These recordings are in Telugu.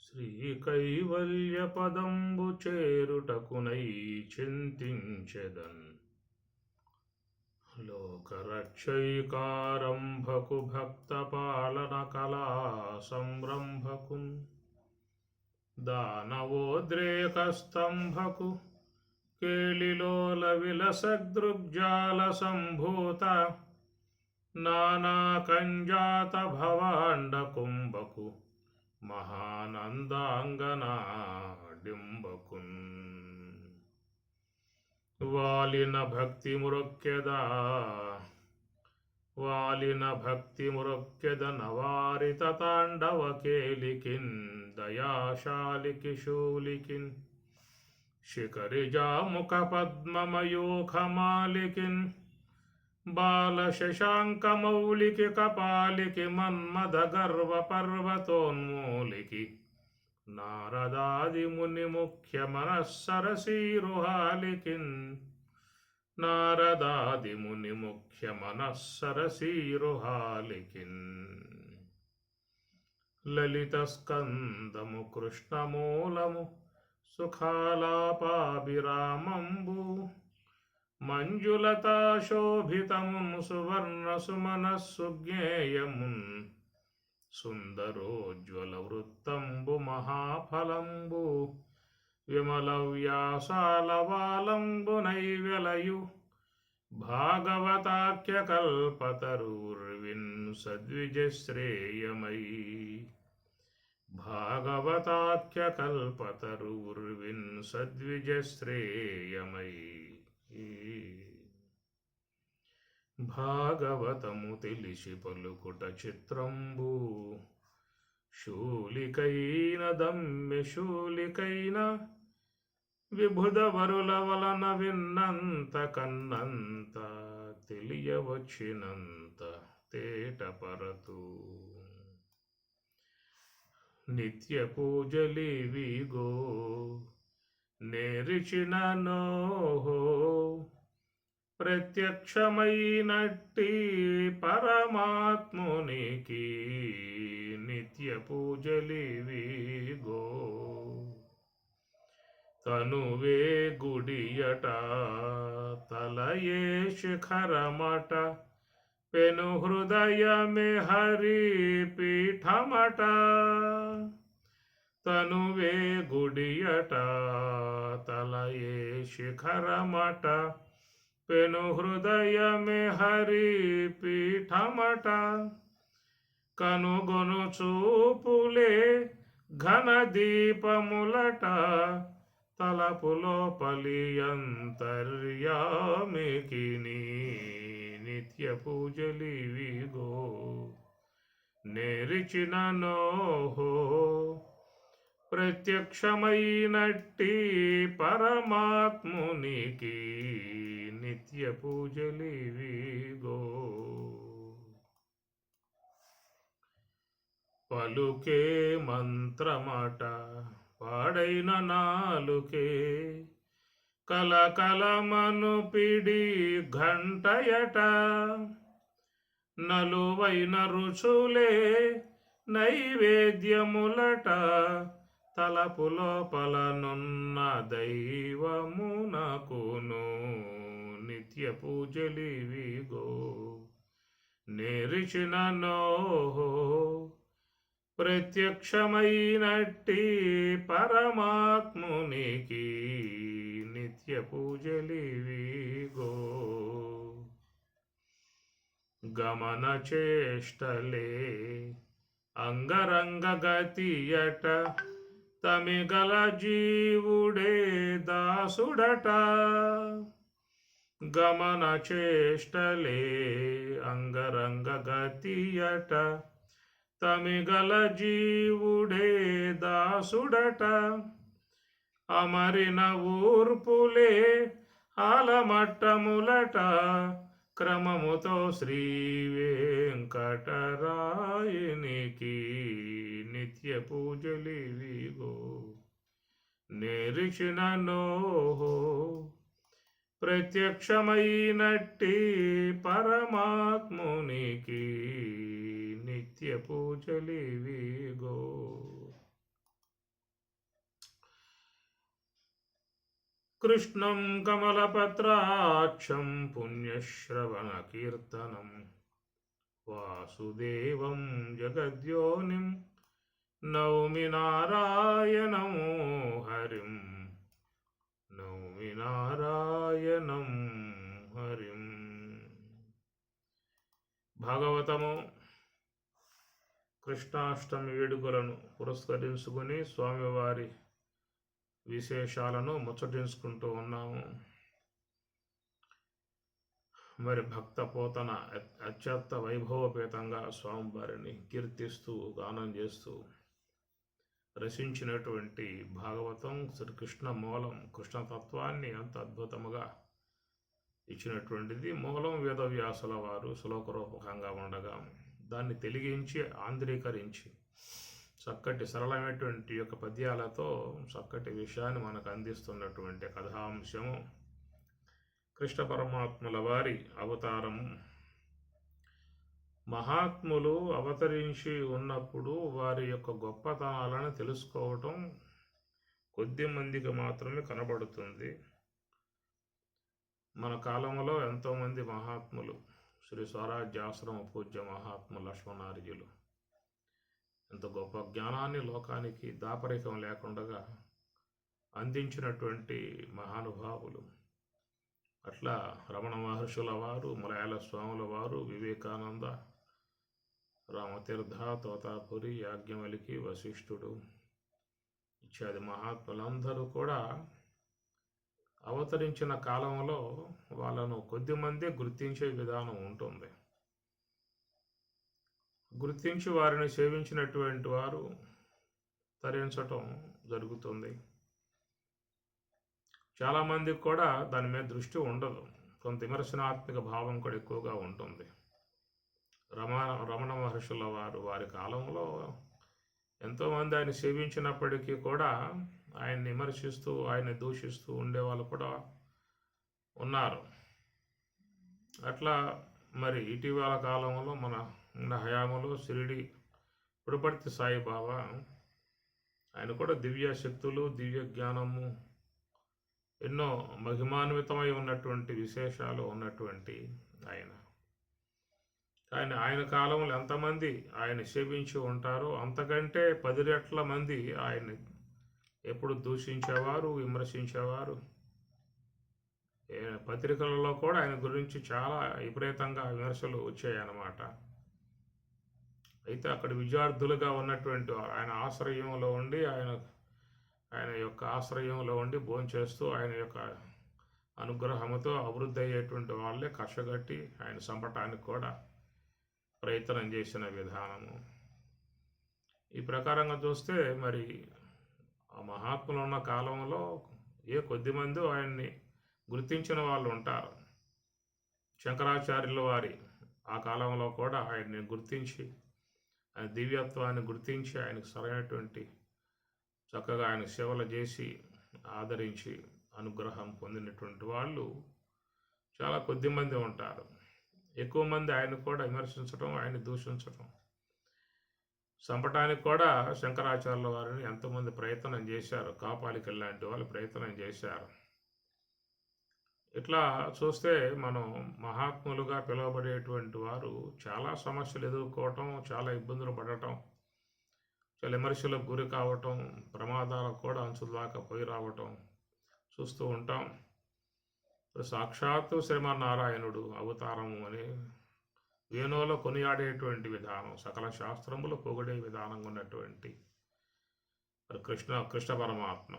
శ్రీకైవల్యపదంబు చేరుటకునై చింతించెదన్ లోకరక్షైకారంభకు భక్తపాలన కళా సంరంభకున్ దానవోద్రేకస్తంభకు కేళిలోల విలసదృగ్జాల సంభూత నానాకంజాత భవాండ కుంభకు మహానందాంగనాడింబకున్ వాలిన భక్తి మురొక్కెద నవారిత తాండవ కేలికిన్ దయాశాలికి శూలికిన్ శిఖరిజాముఖ పద్మమయూఖమాలికిన్ బాల శశాంకమౌలికి కపాలికి మన్మద గర్వ పర్వతోన్మూలికి నారదాది ముని ముఖ్య మనస్సరసీరుహాలికిన్ నారదాది ముని ముఖ్య మనస్సరసీరుహాలికిన్ లలిత స్కందము కృష్ణమూలము సుఖాలాపాభిరామంబు మంజులతాశోభితమున్ సువర్ణ సుమనస్సుజ్ఞేయమున్ సుందరోజ్వల వృత్తంబు మహాఫలంబు విమల వ్యాసాలవాలంబు నైవెలయు భాగవతాఖ్య కల్పతరుర్విన్ సద్విజశ్రేయమై భాగవతాఖ్య కల్పతరుర్విన్ సద్విజశ్రేయమై భాగవతము తెలిసి పలుకుట చిత్రంబు శూలికైన దమ్మె శూలికైన విభుద వరుల వలన విన్నంత కన్నంత తెలియవచ్చినంత తేటపరతు నిత్య పూజలివిగో నేరిచిన నోహో ప్రత్యక్షమైనట్టి పరమాత్మునికి నిత్య పూజలివిగో తనువే గుడియట తలయే శిఖరమట పెను హృదయమే హరి పీఠమట తనువే గుడియట తలయే శిఖరమట పెను హృదయమే హరి పీఠమట కనుగొను చూపులే ఘన దీపములట తలపులోపలి అంతర్యామికి నిత్య పూజలివిగో నేరిచిన నోహో ప్రత్యక్షమైనట్టి పరమాత్మునికి నిత్య పూజలివిగో పలుకే మంత్రమట పాడైన నాలుకే కలకలమను పిడి ఘంటయట నలువైన రుచులే నైవేద్యములట తలపులోపలనున్న దైవమునకును నిత్య పూజలివిగో నేరిచిన నోహో ప్రత్యక్షమైనట్టి పరమాత్మునికి నిత్య పూజలివిగో గమన చేష్టలే అంగరంగ గతియట తమిగల జీవుడే దాసుడట గమన చేష్టలే అంగరంగ గతియట తమిగల జీవుడే దాసుడట అమరిన ఊర్పులే ఆలమట్టములట క్రమముతో శ్రీ వెంకటరాయనికి నిత్య పూజలివిగో నేరిచిన నోహో ప్రత్యక్షమైనట్టి పరమాత్మునికి నిత్య పూజలివిగో కృష్ణం కమలపత్రాక్షం పుణ్యశ్రవణకీర్తనం వాసుదేవం జగద్యోనిం నౌమి నారాయణం హరిం నౌమి నారాయణం హరిం. భాగవతము కృష్ణాష్టమి వేడుకలను పురస్కరించుకుని స్వామివారి విశేషాలను ముచ్చటించుకుంటూ ఉన్నాము. మరి భక్త పోతన అత్యంత వైభవపేతంగా స్వామివారిని కీర్తిస్తూ గానం చేస్తూ రచించినటువంటి భాగవతం శ్రీకృష్ణ మూలం, కృష్ణతత్వాన్ని అంత అద్భుతముగా ఇచ్చినటువంటిది. మూలం వేదవ్యాసుల వారు శ్లోకరూపకంగా ఉండగా దాన్ని తెలిగించి ఆంధ్రీకరించి చక్కటి సరళమైనటువంటి యొక్క పద్యాలతో చక్కటి విషయాన్ని మనకు అందిస్తున్నటువంటి కథాంశము కృష్ణ పరమాత్ముల వారి అవతారము. మహాత్ములు అవతరించి ఉన్నప్పుడు వారి యొక్క గొప్పతనాలను తెలుసుకోవటం కొద్ది మందికి మాత్రమే కనబడుతుంది. మన కాలంలో ఎంతోమంది మహాత్ములు, శ్రీ స్వరాజ్యాశ్రమ పూజ్య మహాత్ములు లక్ష్మణార్యులు ఎంత గొప్ప జ్ఞానాన్ని లోకానికి దాపరికం లేకుండా అందించినటువంటి మహానుభావులు. అట్లా రమణ మహర్షుల వారు, మలయాళ స్వాముల వారు, వివేకానంద, రామతీర్థ, తోతాపురి, యాజ్ఞవల్కి, వశిష్ఠుడు ఇత్యాది మహాత్ములందరూ కూడా అవతరించిన కాలంలో వాళ్ళను కొద్దిమంది గుర్తించే విధానం ఉంటుంది. గుర్తించి వారిని సేవించినటువంటి వారు తరించటం జరుగుతుంది. చాలామందికి కూడా దాని మీద దృష్టి ఉండదు. కొంత విమర్శనాత్మక భావం కూడా ఎక్కువగా ఉంటుంది. రమణ మహర్షుల వారు వారి కాలంలో ఎంతోమంది ఆయన సేవించినప్పటికీ కూడా ఆయన్ని విమర్శిస్తూ ఆయన్ని దూషిస్తూ ఉండేవాళ్ళు కూడా ఉన్నారు. అట్లా మరి ఇటీవల కాలంలో మన హయాములో షిరిడి పుడపర్తి సాయిబాబా, ఆయన కూడా దివ్య శక్తులు, దివ్య జ్ఞానము, ఎన్నో మహిమాన్వితమై ఉన్నటువంటి విశేషాలు ఉన్నటువంటి ఆయన కాలంలో ఎంతమంది ఆయన సేవించి ఉంటారో అంతకంటే 10 రెట్ల మంది ఆయన్ని ఎప్పుడు దూషించేవారు, విమర్శించేవారు. పత్రికలలో కూడా ఆయన గురించి చాలా విపరీతంగా విమర్శలు వచ్చాయన్నమాట. అయితే అక్కడ విద్యార్థులుగా ఉన్నటువంటి ఆయన ఆశ్రయంలో ఉండి ఆయన యొక్క ఆశ్రయంలో ఉండి భోంచేస్తూ ఆయన యొక్క అనుగ్రహంతో అభివృద్ధి అయ్యేటువంటి వాళ్ళే కష్టగట్టి ఆయన చంపటానికి కూడా ప్రయత్నం చేసిన విధానము. ఈ ప్రకారంగా చూస్తే మరి ఆ మహాత్ములు ఉన్న కాలంలో కొద్దిమంది ఆయన్ని గుర్తించిన వాళ్ళు ఉంటారు. శంకరాచార్యుల వారి ఆ కాలంలో కూడా ఆయన్ని గుర్తించి, ఆయన దివ్యత్వాన్ని గుర్తించి, ఆయనకు సరైనటువంటి చక్కగా ఆయన సేవలు చేసి ఆదరించి అనుగ్రహం పొందినటువంటి వాళ్ళు చాలా కొద్దిమంది ఉంటారు. ఎక్కువ మంది ఆయన కూడా విమర్శించడం, ఆయన్ని దూషించడం, చంపటానికి కూడా శంకరాచార్యుల వారిని ఎంతోమంది ప్రయత్నం చేశారు. కాపాలికలు లాంటి వాళ్ళు ప్రయత్నం చేశారు. ఇట్లా చూస్తే మనం మహాత్ములుగా పిలువబడేటువంటి వారు చాలా సమస్యలు ఎదుర్కోవటం, చాలా ఇబ్బందులు పడటం, చాలా విమర్శలకు గురి కావటం, ప్రమాదాలకు కూడా అంచుల దాకా పోయి రావటం చూస్తూ ఉంటాం. సాక్షాత్తు శ్రీమన్నారాయణుడు అవతారము అని వేణువులో కొనియాడేటువంటి విధానం, సకల శాస్త్రములు పొగిడే విధానంగా ఉన్నటువంటి కృష్ణ పరమాత్మ.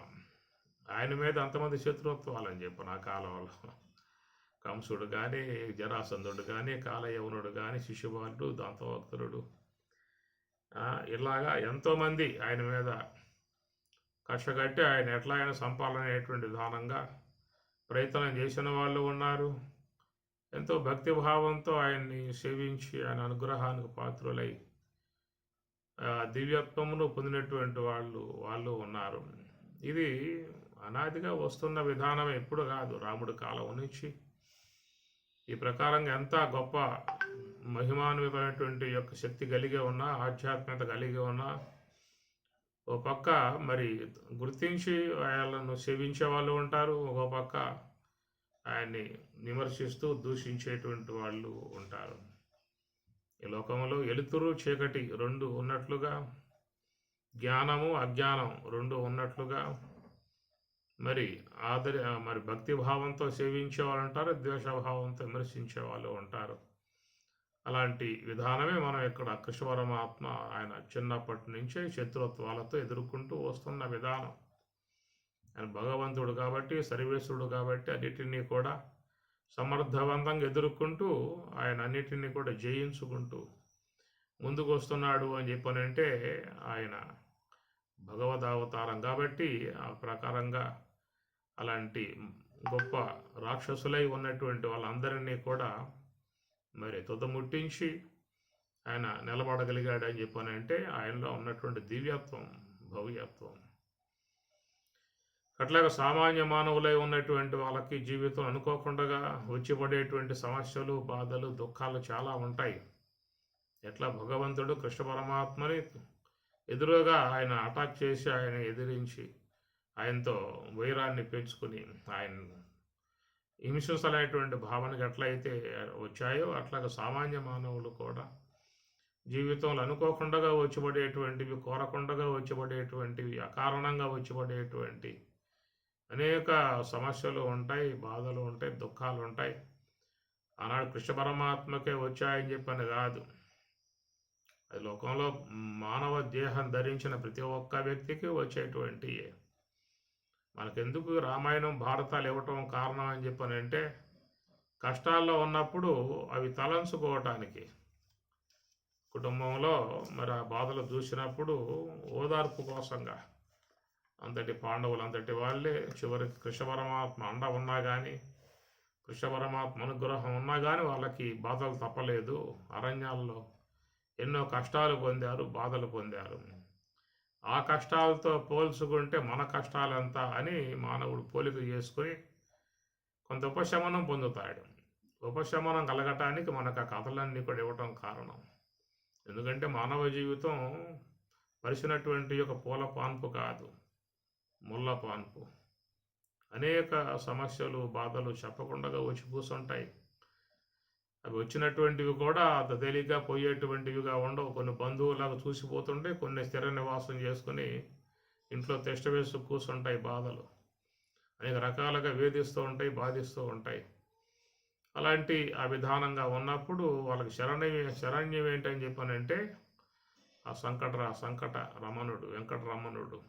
ఆయన మీద అంతమంది శత్రుత్వాలని చెప్పు నా కాలంలో. కంసుడు కానీ, జరాసంధుడు కానీ, కాలయవనుడు కానీ, శిశుపాలుడు, దంతవక్తుడు, ఇలాగా ఎంతోమంది ఆయన మీద కష్టగట్టి ఆయన ఎట్లా ఆయన సంపాలనేటువంటి విధానంగా ప్రయత్నం చేసిన వాళ్ళు ఉన్నారు. ఎంతో భక్తిభావంతో ఆయన్ని సేవించి ఆయన అనుగ్రహానికి పాత్రులై దివ్యత్వమును పొందినటువంటి వాళ్ళు ఉన్నారు. ఇది అనాదిగా వస్తున్న విధానం ఎప్పుడు కాదు, రాముడి కాలం నుంచి ఈ ప్రకారంగా ఎంత గొప్ప మహిమాన్వితమైనటువంటి యొక్క శక్తి కలిగి ఉన్నా, ఆధ్యాత్మికత కలిగి ఉన్నా, ఓ పక్క మరి గుర్తించి ఆయనను సేవించే వాళ్ళు ఉంటారు. ఒక పక్క ఆయన్ని విమర్శిస్తూ దూషించేటువంటి వాళ్ళు ఉంటారు. ఈ లోకంలో వెలుతురు చీకటి 2 ఉన్నట్లుగా, జ్ఞానము అజ్ఞానం 2 ఉన్నట్లుగా, మరి మరి భక్తి భావంతో సేవించే వాళ్ళు ఉంటారు, ద్వేషభావంతో విమర్శించే వాళ్ళు ఉంటారు. అలాంటి విధానమే మనం ఇక్కడ కృష్ణ పరమాత్మ ఆయన చిన్నప్పటి నుంచే శత్రుత్వాలతో ఎదుర్కొంటూ వస్తున్న విధానం. ఆయన భగవంతుడు కాబట్టి, సర్వేశ్వరుడు కాబట్టి అన్నిటినీ కూడా సమర్థవంతంగా ఎదుర్కొంటూ ఆయన అన్నిటినీ కూడా జయించుకుంటూ ముందుకు వస్తున్నాడు అని చెప్పనంటే ఆయన భగవదవతారం కాబట్టి ఆ ప్రకారంగా అలాంటి గొప్ప రాక్షసులై ఉన్నటువంటి వాళ్ళందరినీ కూడా మరి తుదముట్టించి ఆయన నిలబడగలిగాడు అని చెప్పనంటే ఆయనలో ఉన్నటువంటి దివ్యత్వం, భవ్యత్వం. అట్లాగా సామాన్య మానవులై ఉన్నటువంటి వాళ్ళకి జీవితం అనుకోకుండా వచ్చిపడేటువంటి సమస్యలు, బాధలు, దుఃఖాలు చాలా ఉంటాయి. ఎట్లా భగవంతుడు కృష్ణ పరమాత్మని ఎదురుగా ఆయన అటాక్ చేసి ఆయన ఎదిరించి ఆయనతో వైరాన్ని పెంచుకుని ఆయన హింసించలేటువంటి భావనకి ఎట్లయితే వచ్చాయో అట్లాగా సామాన్య మానవులు కూడా జీవితంలో అనుకోకుండా వచ్చిపడేటువంటివి, కోరకుండా వచ్చిపడేటువంటివి, అకారణంగా వచ్చిపడేటువంటి అనేక సమస్యలు ఉంటాయి, బాధలు ఉంటాయి, దుఃఖాలు ఉంటాయి. ఆనాడు కృష్ణ పరమాత్మకే వచ్చాయని చెప్పని కాదు, అది లోకంలో మానవ దేహం ధరించిన ప్రతి ఒక్క వ్యక్తికి వచ్చేటువంటి. మనకెందుకు రామాయణం భారతాలు ఇవ్వటం కారణం అని చెప్పనంటే కష్టాల్లో ఉన్నప్పుడు అవి తలంచుకోవటానికి, కుటుంబంలో మరి ఆ బాధలు చూసినప్పుడు ఓదార్పు కోసంగా అంతటి పాండవులు అంతటి వాళ్ళే చివరికి కృష్ణ పరమాత్మ అండ ఉన్నా కానీ, కృష్ణ పరమాత్మ అనుగ్రహం ఉన్నా కానీ వాళ్ళకి బాధలు తప్పలేదు. అరణ్యాల్లో ఎన్నో కష్టాలు పొందారు, బాధలు పొందారు. ఆ కష్టాలతో పోల్చుకుంటే మన కష్టాలంత అని మానవుడు పోలిక చేసుకుని కొంత ఉపశమనం పొందుతాడు. ఉపశమనం కలగటానికి మనకు ఆ కథలన్నీ కూడా ఇవ్వటం కారణం. ఎందుకంటే మానవ జీవితం పరిచినటువంటి ఒక పూల పాన్పు కాదు, ముళ్ళ పాన్పు. అనేక సమస్యలు, బాధలు చెప్పకుండా వచ్చి కూర్చుంటాయి. అవి వచ్చినటువంటివి కూడా అంత తేలిగ్గా పోయేటువంటివిగా ఉండవు. కొన్ని బంధువులాగా చూసిపోతుంటే, కొన్ని స్థిర నివాసం చేసుకుని ఇంట్లో తిష్ట వేసి కూర్చుంటాయి బాధలు. అనేక రకాలుగా వేధిస్తూ ఉంటాయి, బాధిస్తూ ఉంటాయి. అలాంటి ఆ విధానంగా ఉన్నప్పుడు వాళ్ళకి శరణ్యం ఏంటని చెప్పానంటే ఆ సంకట రమణుడు, వెంకటరమణుడు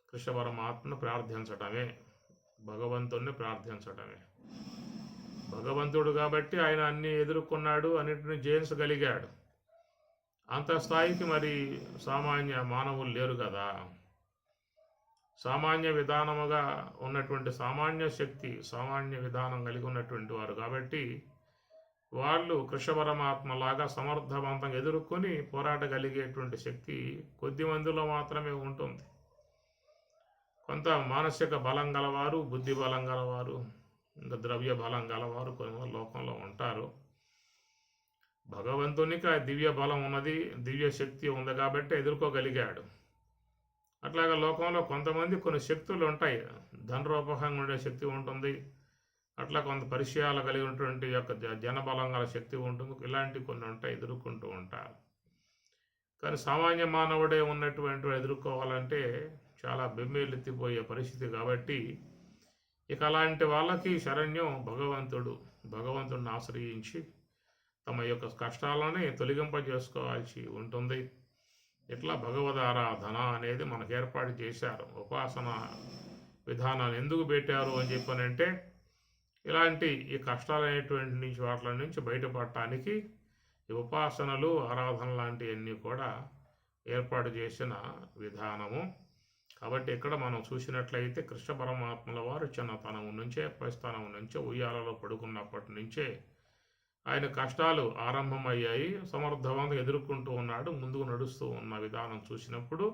కృష్ణ పరమాత్మను ప్రార్థించటమే, భగవంతుణ్ణి ప్రార్థించటమే. భగవంతుడు కాబట్టి ఆయన అన్ని ఎదుర్కొన్నాడు, అన్నిటిని జయించగలిగాడు. అంత స్థాయికి మరి సామాన్య మానవులు లేరు కదా. సామాన్య విధానముగా ఉన్నటువంటి సామాన్య శక్తి, సామాన్య విధానం కలిగి ఉన్నటువంటి వారు కాబట్టి వాళ్ళు కృష్ణ పరమాత్మలాగా సమర్థవంతంగా ఎదుర్కొని పోరాడగలిగేటువంటి శక్తి కొద్ది మందిలో మాత్రమే ఉంటుంది. కొంత మానసిక బలం గలవారు, బుద్ధి బలం గలవారు, ఇంకా ద్రవ్య బలం గలవారు కొన్ని లోకంలో ఉంటారు. భగవంతునికి ఆ దివ్య బలం ఉన్నది, దివ్య శక్తి ఉంది కాబట్టి ఎదుర్కోగలిగాడు. అట్లాగా లోకంలో కొంతమంది కొన్ని శక్తులు ఉంటాయి, ధనరూపకంగా ఉండే శక్తి ఉంటుంది, అట్లా కొంత పరిచయాలు కలిగినటువంటి యొక్క జనబలం గల శక్తి ఉంటుంది. ఇలాంటి కొన్ని ఉంటాయి, ఎదుర్కొంటూ ఉంటారు. కానీ సామాన్య మానవుడే ఉన్నటువంటి ఎదుర్కోవాలంటే చాలా బెమ్మేలెత్తిపోయే పరిస్థితి కాబట్టి ఇక అలాంటి వాళ్ళకి శరణ్యం భగవంతుడిని ఆశ్రయించి తమ యొక్క కష్టాలని తొలగింపజేసుకోవాల్సి ఉంటుంది. ఇట్లా భగవద్ ఆరాధన అనేది మనకు ఏర్పాటు చేశారు. ఉపాసన విధానాలు ఎందుకు పెట్టారు అని చెప్పనంటే ఇలాంటి ఈ కష్టాలైనటువంటి నుంచి వాటి నుంచి బయటపడటానికి ఈ ఉపాసనలు, ఆరాధన లాంటివన్నీ కూడా ఏర్పాటు చేసిన విధానము. కాబట్టి ఇక్కడ మనం చూసినట్లయితే కృష్ణ పరమాత్మల వారు చిన్నతనం నుంచే, పసితనం నుంచే, ఉయ్యాలలో పడుకున్నప్పటి నుంచే ఆయన కష్టాలు ఆరంభమయ్యాయి. సమర్థవంతంగా ఎదుర్కొంటూ ఉన్నాడు. ముందుకు నడుస్తూ ఉన్న విధానం చూసినప్పుడు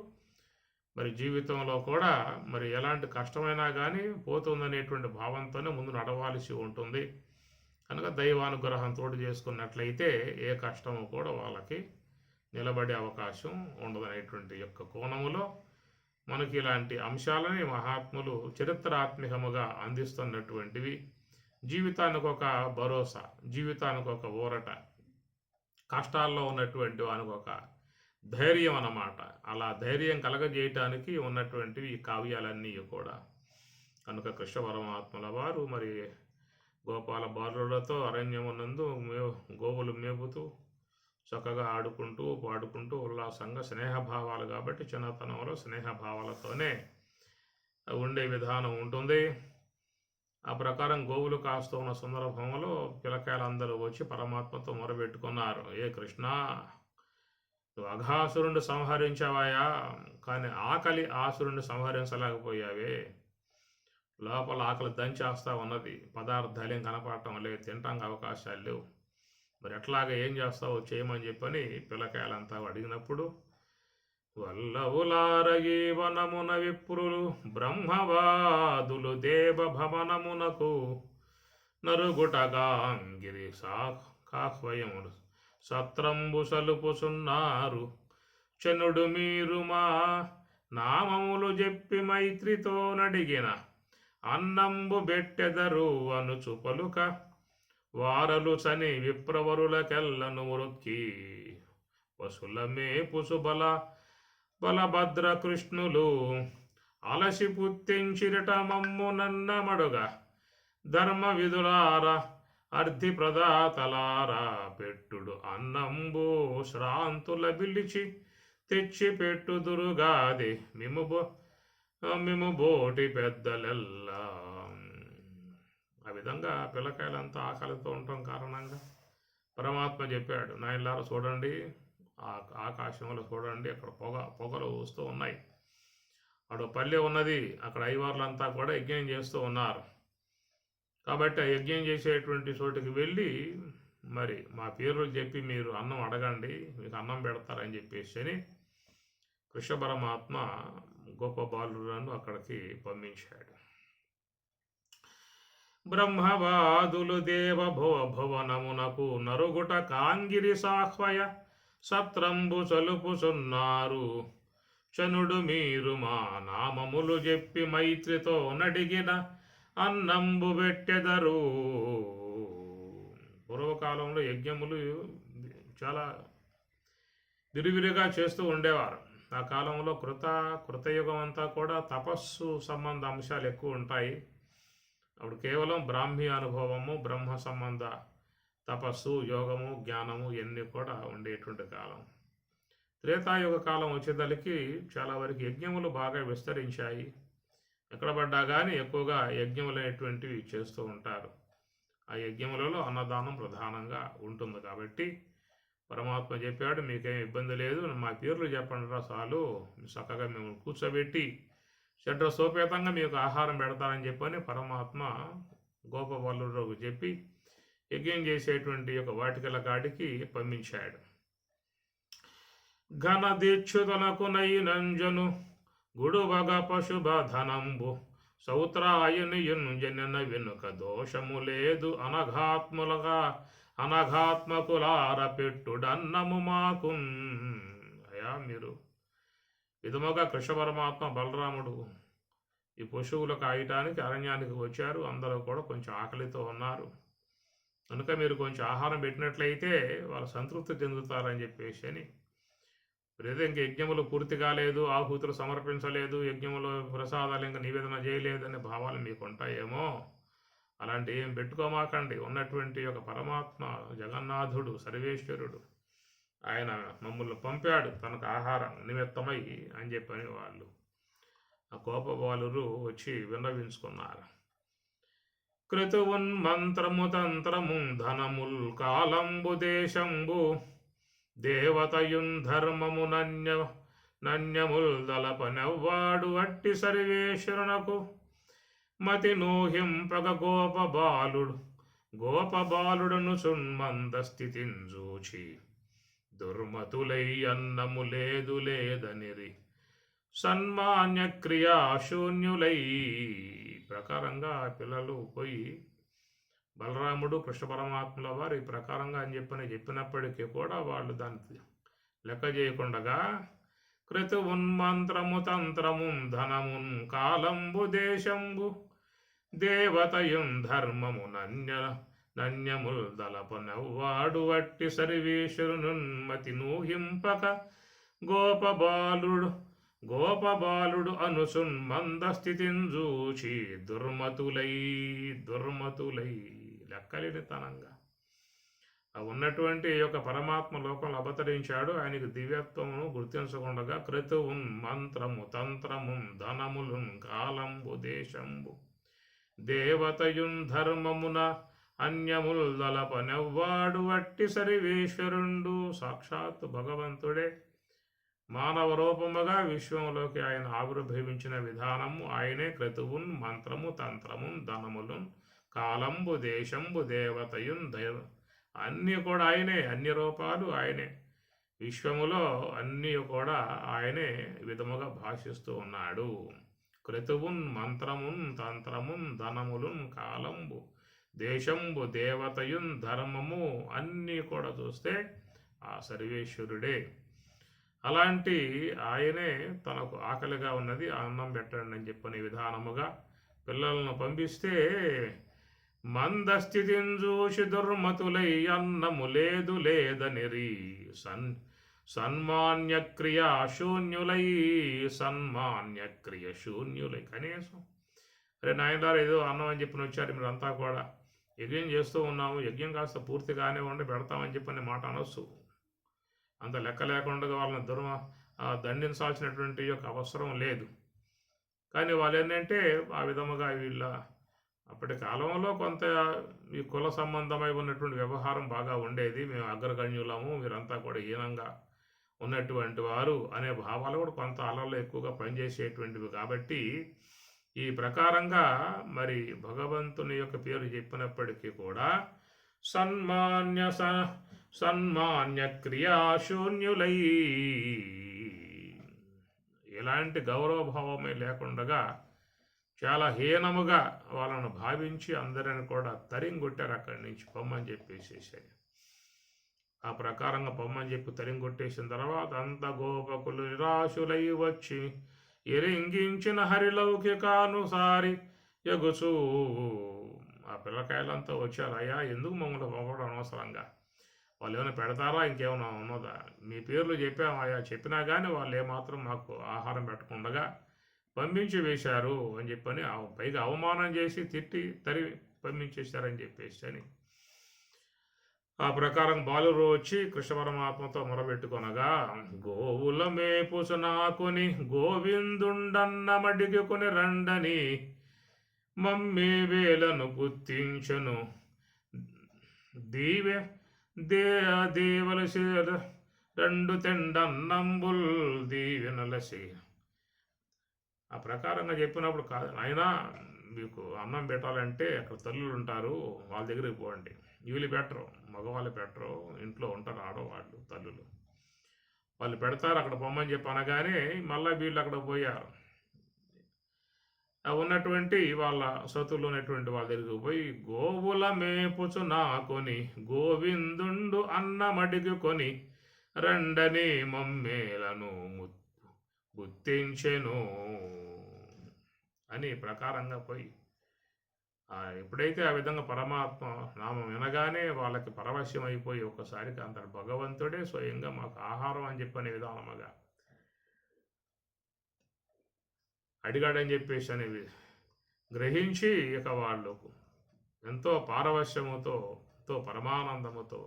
మరి జీవితంలో కూడా మరి ఎలాంటి కష్టమైనా కానీ పోతుందనేటువంటి భావంతోనే ముందు నడవాల్సి ఉంటుంది. కనుక దైవానుగ్రహం తోడు చేసుకున్నట్లయితే ఏ కష్టము కూడా వాళ్ళకి నిలబడే అవకాశం ఉండదనేటువంటి యొక్క కోణములో మనకి ఇలాంటి అంశాలని మహాత్ములు చరిత్రాత్మకముగా అందిస్తున్నటువంటివి. జీవితానికి ఒక భరోసా, జీవితానికి ఒక ఊరట, కష్టాల్లో ఉన్నటువంటి వానికి ఒక ధైర్యం అన్నమాట. అలా ధైర్యం కలగజేయటానికి ఉన్నటువంటివి ఈ కావ్యాలన్నీ కూడా. కనుక కృష్ణ పరమాత్మల వారు మరి గోపాల బాలులతో అరణ్యమునందు గోవులు మేపుతూ చక్కగా ఆడుకుంటూ పాడుకుంటూ ఉల్లాసంగా స్నేహభావాలు కాబట్టి చిన్నతనంలో స్నేహభావాలతోనే ఉండే విధానం ఉంటుంది. ఆ ప్రకారం గోవులు కాస్తూ ఉన్న సందర్భంలో పిల్లకాయలందరూ వచ్చి పరమాత్మతో మొరబెట్టుకున్నారు. ఏ కృష్ణ, నువ్వు అఘాసురుణ్ణి సంహరించావాయా, కానీ ఆకలి ఆసురుణ్ణి సంహరించలేకపోయావే. లోపల ఆకలి దంచేస్తా ఉన్నది, పదార్థాలేం కనపడటం లేదు, తినటానికి అవకాశాలు లేవు. మరి ఎట్లాగా ఏం చేస్తావో చేయమని చెప్పని పిల్లకాయలంతా అడిగినప్పుడు, వల్లవులారగి వనమున విప్రులు బ్రహ్మవాదులు దేవభవనమునకు నరుగుటగాంగిరి కాహ్వయములు సత్రంబు సలుపుచున్నారు. చనుడు మీరు మా నామములు చెప్పి మైత్రితో నడిగిన అన్నంబు బెట్టెదరు అనుచు పలుక వారలు చని విప్రవరులకెల్లను మొరొక్కి పశుల మేపుసు బలభద్ర కృష్ణులు అలసి పుత్తించిరట మమ్ము నన్నమడుగ ధర్మ విధులార అర్ధి ప్రదాతలారా పెట్టుడు అన్నంబు శ్రాంతుల పిలిచి తెచ్చి పెట్టుదురుగాది మిము బోటి పెద్దలెల్లా. ఆ విధంగా పిల్లకాయలంతా ఆకలితో ఉండటం కారణంగా పరమాత్మ చెప్పాడు, నాయనలారా చూడండి, ఆకాశంలో చూడండి, అక్కడ పొగలు వస్తూ ఉన్నాయి. అక్కడ పల్లె ఉన్నది, అక్కడ అయ్యవార్లంతా కూడా యజ్ఞం చేస్తూ ఉన్నారు. కాబట్టి ఆ యజ్ఞం చేసేటువంటి చోటుకి వెళ్ళి మరి మా పేర్లు చెప్పి మీరు అన్నం అడగండి, మీకు అన్నం పెడతారని చెప్పేసి అని కృష్ణ పరమాత్మ గొప్ప బాలులను అక్కడికి పంపించాడు. బ్రహ్మవాదులు దేవ భువనమునకు నరుగుట కాంగిరి సాహ్వయ సత్రంబు చలుపుచున్నారు. చనుడు మీరు మా నామములు చెప్పి మైత్రితో నడిగిన అన్నంబు పెట్టెదరు. పూర్వకాలంలో యజ్ఞములు చాలా విరివిరిగా చేస్తూ ఉండేవారు. ఆ కాలంలో కృతయుగం అంతా కూడా తపస్సు సంబంధ అంశాలు ఎక్కువ ఉంటాయి. అప్పుడు కేవలం బ్రాహ్మీ అనుభవము, బ్రహ్మ సంబంధ తపస్సు, యోగము, జ్ఞానము ఇవన్నీ కూడా ఉండేటువంటి కాలం. త్రేతాయుగ కాలం వచ్చేదలికి చాలా వరకు యజ్ఞములు బాగా విస్తరించాయి. ఎక్కడ పడ్డా కానీ ఎక్కువగా యజ్ఞములు అనేటువంటివి చేస్తూ ఉంటారు. ఆ యజ్ఞములలో అన్నదానం ప్రధానంగా ఉంటుంది. కాబట్టి పరమాత్మ చెప్పాడు, మీకేం ఇబ్బంది లేదు, మా పేర్లు చెప్పండి రా చాలు, చక్కగా మేము కూర్చోబెట్టి షడ్రసోపేతంగా మీకు ఆహారం పెడతారని చెప్పని పరమాత్మ గోపవల్లులకు చెప్పి యజ్ఞం చేసేటువంటి ఒక వాటికల కాడికి పంపించాడు. ఘన దీక్షుతనకు నైనంజను గుడువగ పశుభధనంబు సౌత్రాయనియును జనన వెనుక దోషము లేదు అనఘాత్మకులార పెట్టుడన్నము మాకు. అయా మీరు విధముగా కృష్ణ పరమాత్మ బలరాముడు ఈ పశువులకు ఆయటానికి అరణ్యానికి వచ్చారు. అందరూ కూడా కొంచెం ఆకలితో ఉన్నారు. కనుక మీరు కొంచెం ఆహారం పెట్టినట్లయితే వాళ్ళు సంతృప్తి చెందుతారని చెప్పేసి అని. లేదా ఇంక యజ్ఞములు పూర్తి కాలేదు, ఆహుతులు సమర్పించలేదు, యజ్ఞములు ప్రసాదాలు ఇంకా నివేదన చేయలేదనే భావాలు మీకు ఉంటాయేమో, అలాంటి ఏం పెట్టుకోమాకండి. ఉన్నటువంటి ఒక పరమాత్మ జగన్నాథుడు సర్వేశ్వరుడు ఆయన మమ్మల్ని పంపాడు తనకు ఆహారం నిమిత్తమై అని చెప్పని వాళ్ళు ఆ కోపబాలురు వచ్చి విన్నవించుకున్నారు. క్రతువున్ మంత్రము తంత్రము ధనముల్ కాలంబు దేశంబు దేవతయున్ ధర్మము నన్యముల్ దలపనెవ్వాడు అట్టి సర్వేశ్వరునకు మతి నోహింపగ గోపబాలుడను సున్మంద స్థితిన్ జూచి దుర్మతులై అన్నము లేదు లేదనిరి సన్మాన్య క్రియాశూన్యులై. ప్రకారంగా పిల్లలు పోయి బలరాముడు కృష్ణ పరమాత్మల వారు ఈ ప్రకారంగా అని చెప్పినప్పటికీ కూడా వాళ్ళు దాన్ని లెక్క చేయకుండా క్రతువున్మంత్రము తంత్రమున్ ధనమున్ కాలంబు దేశంబు దేవతయున్ ధర్మము నన్యముల్ దలపనవ్వాడు వట్టి సర్వేశ్వరునున్మతి నూహింపక గోపబాలుడు అనుసున్ మందస్థితిన్ జూచి దుర్మతులై లెక్కలేనితనంగా ఉన్నటువంటి యొక్క పరమాత్మ లోకంలో అవతరించాడు. ఆయనకు దివ్యత్వమును గుర్తించకుండా క్రతువున్ మంత్రము తంత్రము ధనములున్ కాలంబు దేశంబు దేవతయున్ ధర్మమున అన్యముల్ దలపనెవ్వాడు వట్టి సర్వేశ్వరుండు సాక్షాత్ భగవంతుడే మానవ రూపముగా విశ్వంలోకి ఆయన ఆవిర్భవించిన విధానము ఆయనే. క్రతువున్ మంత్రము తంత్రము ధనములున్ కాలంబు దేశంబు దేవతయున్ అన్నీ కూడా ఆయనే, అన్ని రూపాలు ఆయనే. విశ్వములో అన్నీ కూడా ఆయనే విధముగా భాషిస్తూ ఉన్నాడు. క్రతువున్ మంత్రమున్ తంత్రమున్ ధనములున్ కాలంబు దేశంబు దేవతయున్ ధర్మము అన్నీ కూడా చూస్తే ఆ సర్వేశ్వరుడే. అలాంటి ఆయనే తనకు ఆకలిగా ఉన్నది అన్నం పెట్టండి అని చెప్పని విధానముగా పిల్లలను పంపిస్తే మందస్థితిని చూసి దుర్మతులై అన్నము లేదనిరి సన్మాన్యక్రియ శూన్యులై కనీసం అరే నాయనదారు ఏదో అన్నం అని చెప్పిన వచ్చారు, మీరు అంతా కూడా యజ్ఞం చేస్తూ ఉన్నాము, యజ్ఞం కాస్త పూర్తిగానే ఉండి పెడతామని చెప్పని మాట అనొచ్చు. అంత లెక్క లేకుండా వాళ్ళని దండించాల్సినటువంటి యొక్క అవసరం లేదు. కానీ వాళ్ళు ఏంటంటే ఆ విధముగా వీళ్ళ అప్పటి కాలంలో కొంత ఈ కుల సంబంధమై ఉన్నటువంటి వ్యవహారం బాగా ఉండేది. మేము అగ్రగణ్యులము, మీరంతా కూడా హీనంగా ఉన్నటువంటి వారు అనే భావాలు కూడా కొంత అలలో ఎక్కువగా పనిచేసేటువంటివి. కాబట్టి ఈ ప్రకారంగా మరి భగవంతుని యొక్క పేరు చెప్పినప్పటికీ కూడా సన్మాన్య క్రియాశూన్యులై ఎలాంటి గౌరవభావమే లేకుండా చాలా హీనముగా వాళ్ళను భావించి అందరిని కూడా తరింగొట్టారు. అక్కడి నుంచి పొమ్మని చెప్పేసేసారు. ఆ ప్రకారంగా పొమ్మని చెప్పి తరింగొట్టేసిన తర్వాత అంత గోపకులు నిరాశులై వచ్చి ఎరింగించిన హరిలౌకికానుసారి ఎగుచూ ఆ పిల్లకాయలంతా వచ్చారు. అయ్యా ఎందుకు మమ్మల్ని పంపడం అనవసరంగా, వాళ్ళు ఏమైనా పెడతారా ఇంకేమైనా ఉన్నదా, మీ పేర్లు చెప్పామయ్యా, చెప్పినా కానీ వాళ్ళు ఏమాత్రం మాకు ఆహారం పెట్టకుండా పంపించి వేశారు అని చెప్పని పైగా అవమానం చేసి తిట్టి పంపించేశారని చెప్పేసి అని ఆ ప్రకారం బాలురు వచ్చి కృష్ణ పరమాత్మతో మొరబెట్టుకొనగా గోవుల మేపుసు నాకుని గోవిందుండన్నమడిగి కొని రండని మమ్మీ వేలను గుర్తించను దేవలసి రెండు తెండన్నంబుల్ దీవెనలసి. ఆ ప్రకారంగా చెప్పినప్పుడు కాదు నాయనా, మీకు అన్నం పెట్టాలంటే అక్కడ తల్లులు ఉంటారు, వాళ్ళ దగ్గరికి పోండి. వీళ్ళు పెట్టరు, మగవాళ్ళు పెట్టరు, ఇంట్లో ఉంటారు ఆడవాళ్ళు తల్లులు, వాళ్ళు పెడతారు. అక్కడ పొమ్మని చెప్పి అనగానే మళ్ళీ వీళ్ళు అక్కడ పోయారు. ఉన్నటువంటి వాళ్ళ సతులు ఉన్నటువంటి వాళ్ళ దగ్గరికి పోయి గోవుల మేపుచు నాకొని గోవిందుండు అన్నమడిగి కొని రండని మమ్మేలను గుర్తించెను అని ప్రకారంగా పోయి ఎప్పుడైతే ఆ విధంగా పరమాత్మ నామం వినగానే వాళ్ళకి పరవశ్యం అయిపోయి ఒక్కసారికి అంతటి భగవంతుడే స్వయంగా మాకు ఆహారం అని చెప్పనే విధానముగా అడిగాడని చెప్పేసి అనేవి గ్రహించి ఇక వాళ్ళకు ఎంతో పారవశ్యముతో పరమానందముతో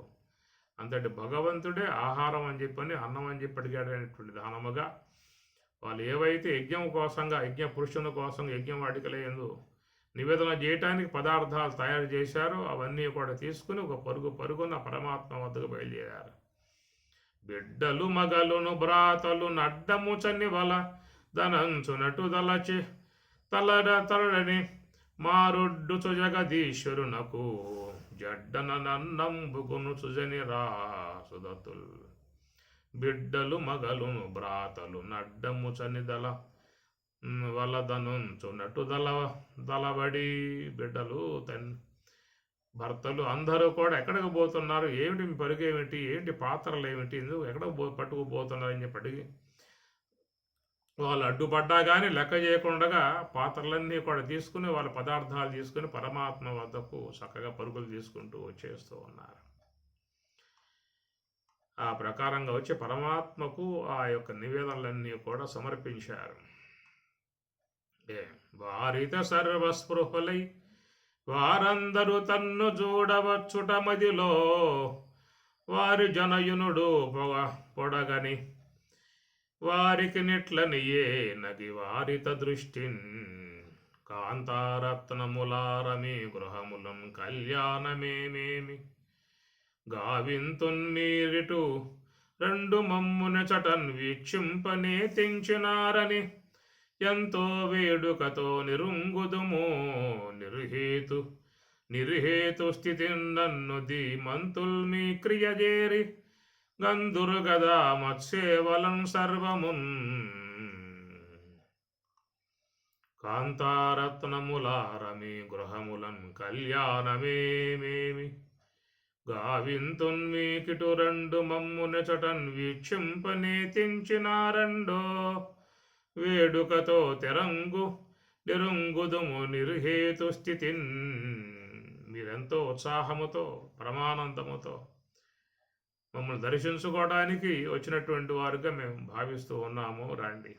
అంతటి భగవంతుడే ఆహారం అని చెప్పని అన్నం అని చెప్పి అడిగాడు అనేటువంటి విధానముగా వాళ్ళు ఏవైతే యజ్ఞం కోసంగా యజ్ఞ పురుషుని కోసం యజ్ఞం వాటికలందు నివేదన చేయటానికి పదార్థాలు తయారు చేశారు. అవన్నీ కూడా తీసుకుని ఒక పరుగున పరమాత్మ వద్దకు బయలుదేరారు. బిడ్డలు మగలును బ్రాతలు నడ్డము చని వల దనంచునటు దలచి తలడని మారొడ్డు జగదీశ్వరునకు జడ్డన నన్నంబుకును సుజని రాసుదతుల్. బిడ్డలు మగలును బ్రాతలు నడ్డము చని వలదనుంచునట్టు దలబడి బిడ్డలు భర్తలు అందరూ కూడా ఎక్కడికి పోతున్నారు, ఏమిటి మీ పరుగు ఏమిటి, ఏంటి పాత్రలు ఏమిటి, ఎందుకు ఎక్కడ పట్టుకుపోతున్నారు అని చెప్పి వాళ్ళు అడ్డుపడ్డా కానీ లెక్క చేయకుండా పాత్రలన్నీ కూడా తీసుకుని వాళ్ళ పదార్థాలు తీసుకుని పరమాత్మ వద్దకు చక్కగా పరుగులు తీసుకుంటూ వచ్చేస్తూ ఉన్నారు. ఆ ప్రకారంగా వచ్చి పరమాత్మకు ఆ యొక్క నివేదనలన్నీ కూడా సమర్పించారు. వారిత సర్వస్పృహులై వారందరూ తన్ను చూడవచ్చుట మదిలో వారి జనయునుడు పొడగని వారికి నిట్లనియే నగి వారిత దృష్టిన్ కాంతారత్నములారమి గృహములం కళ్యాణమేమేమి గావింతున్మీరిటు రెండు మమ్మున చటన్ వీక్షింపనే తెంచినారని ఎంతో వేడుకతో నిరుంగుదుమో నిర్హేతు స్థితి నన్ను ధీమంతుల్ మీ క్రియజేరి గంధురు గదా మత్సేవలం సర్వమున్ కాంతారత్నములారమి గృహములం కళ్యాణమేమేమి గావింతున్మీకిటు రెండు మమ్మున చటన్ వీక్షింపనే తెంచినారండో వేడుకతో నిరుంగుదుము నిర్హేతు స్థితిన్. మీరెంతో ఉత్సాహముతో పరమానందముతో మమ్మల్ని దర్శించుకోవడానికి వచ్చినటువంటి వారుగా మేము భావిస్తూ ఉన్నాము. రండి.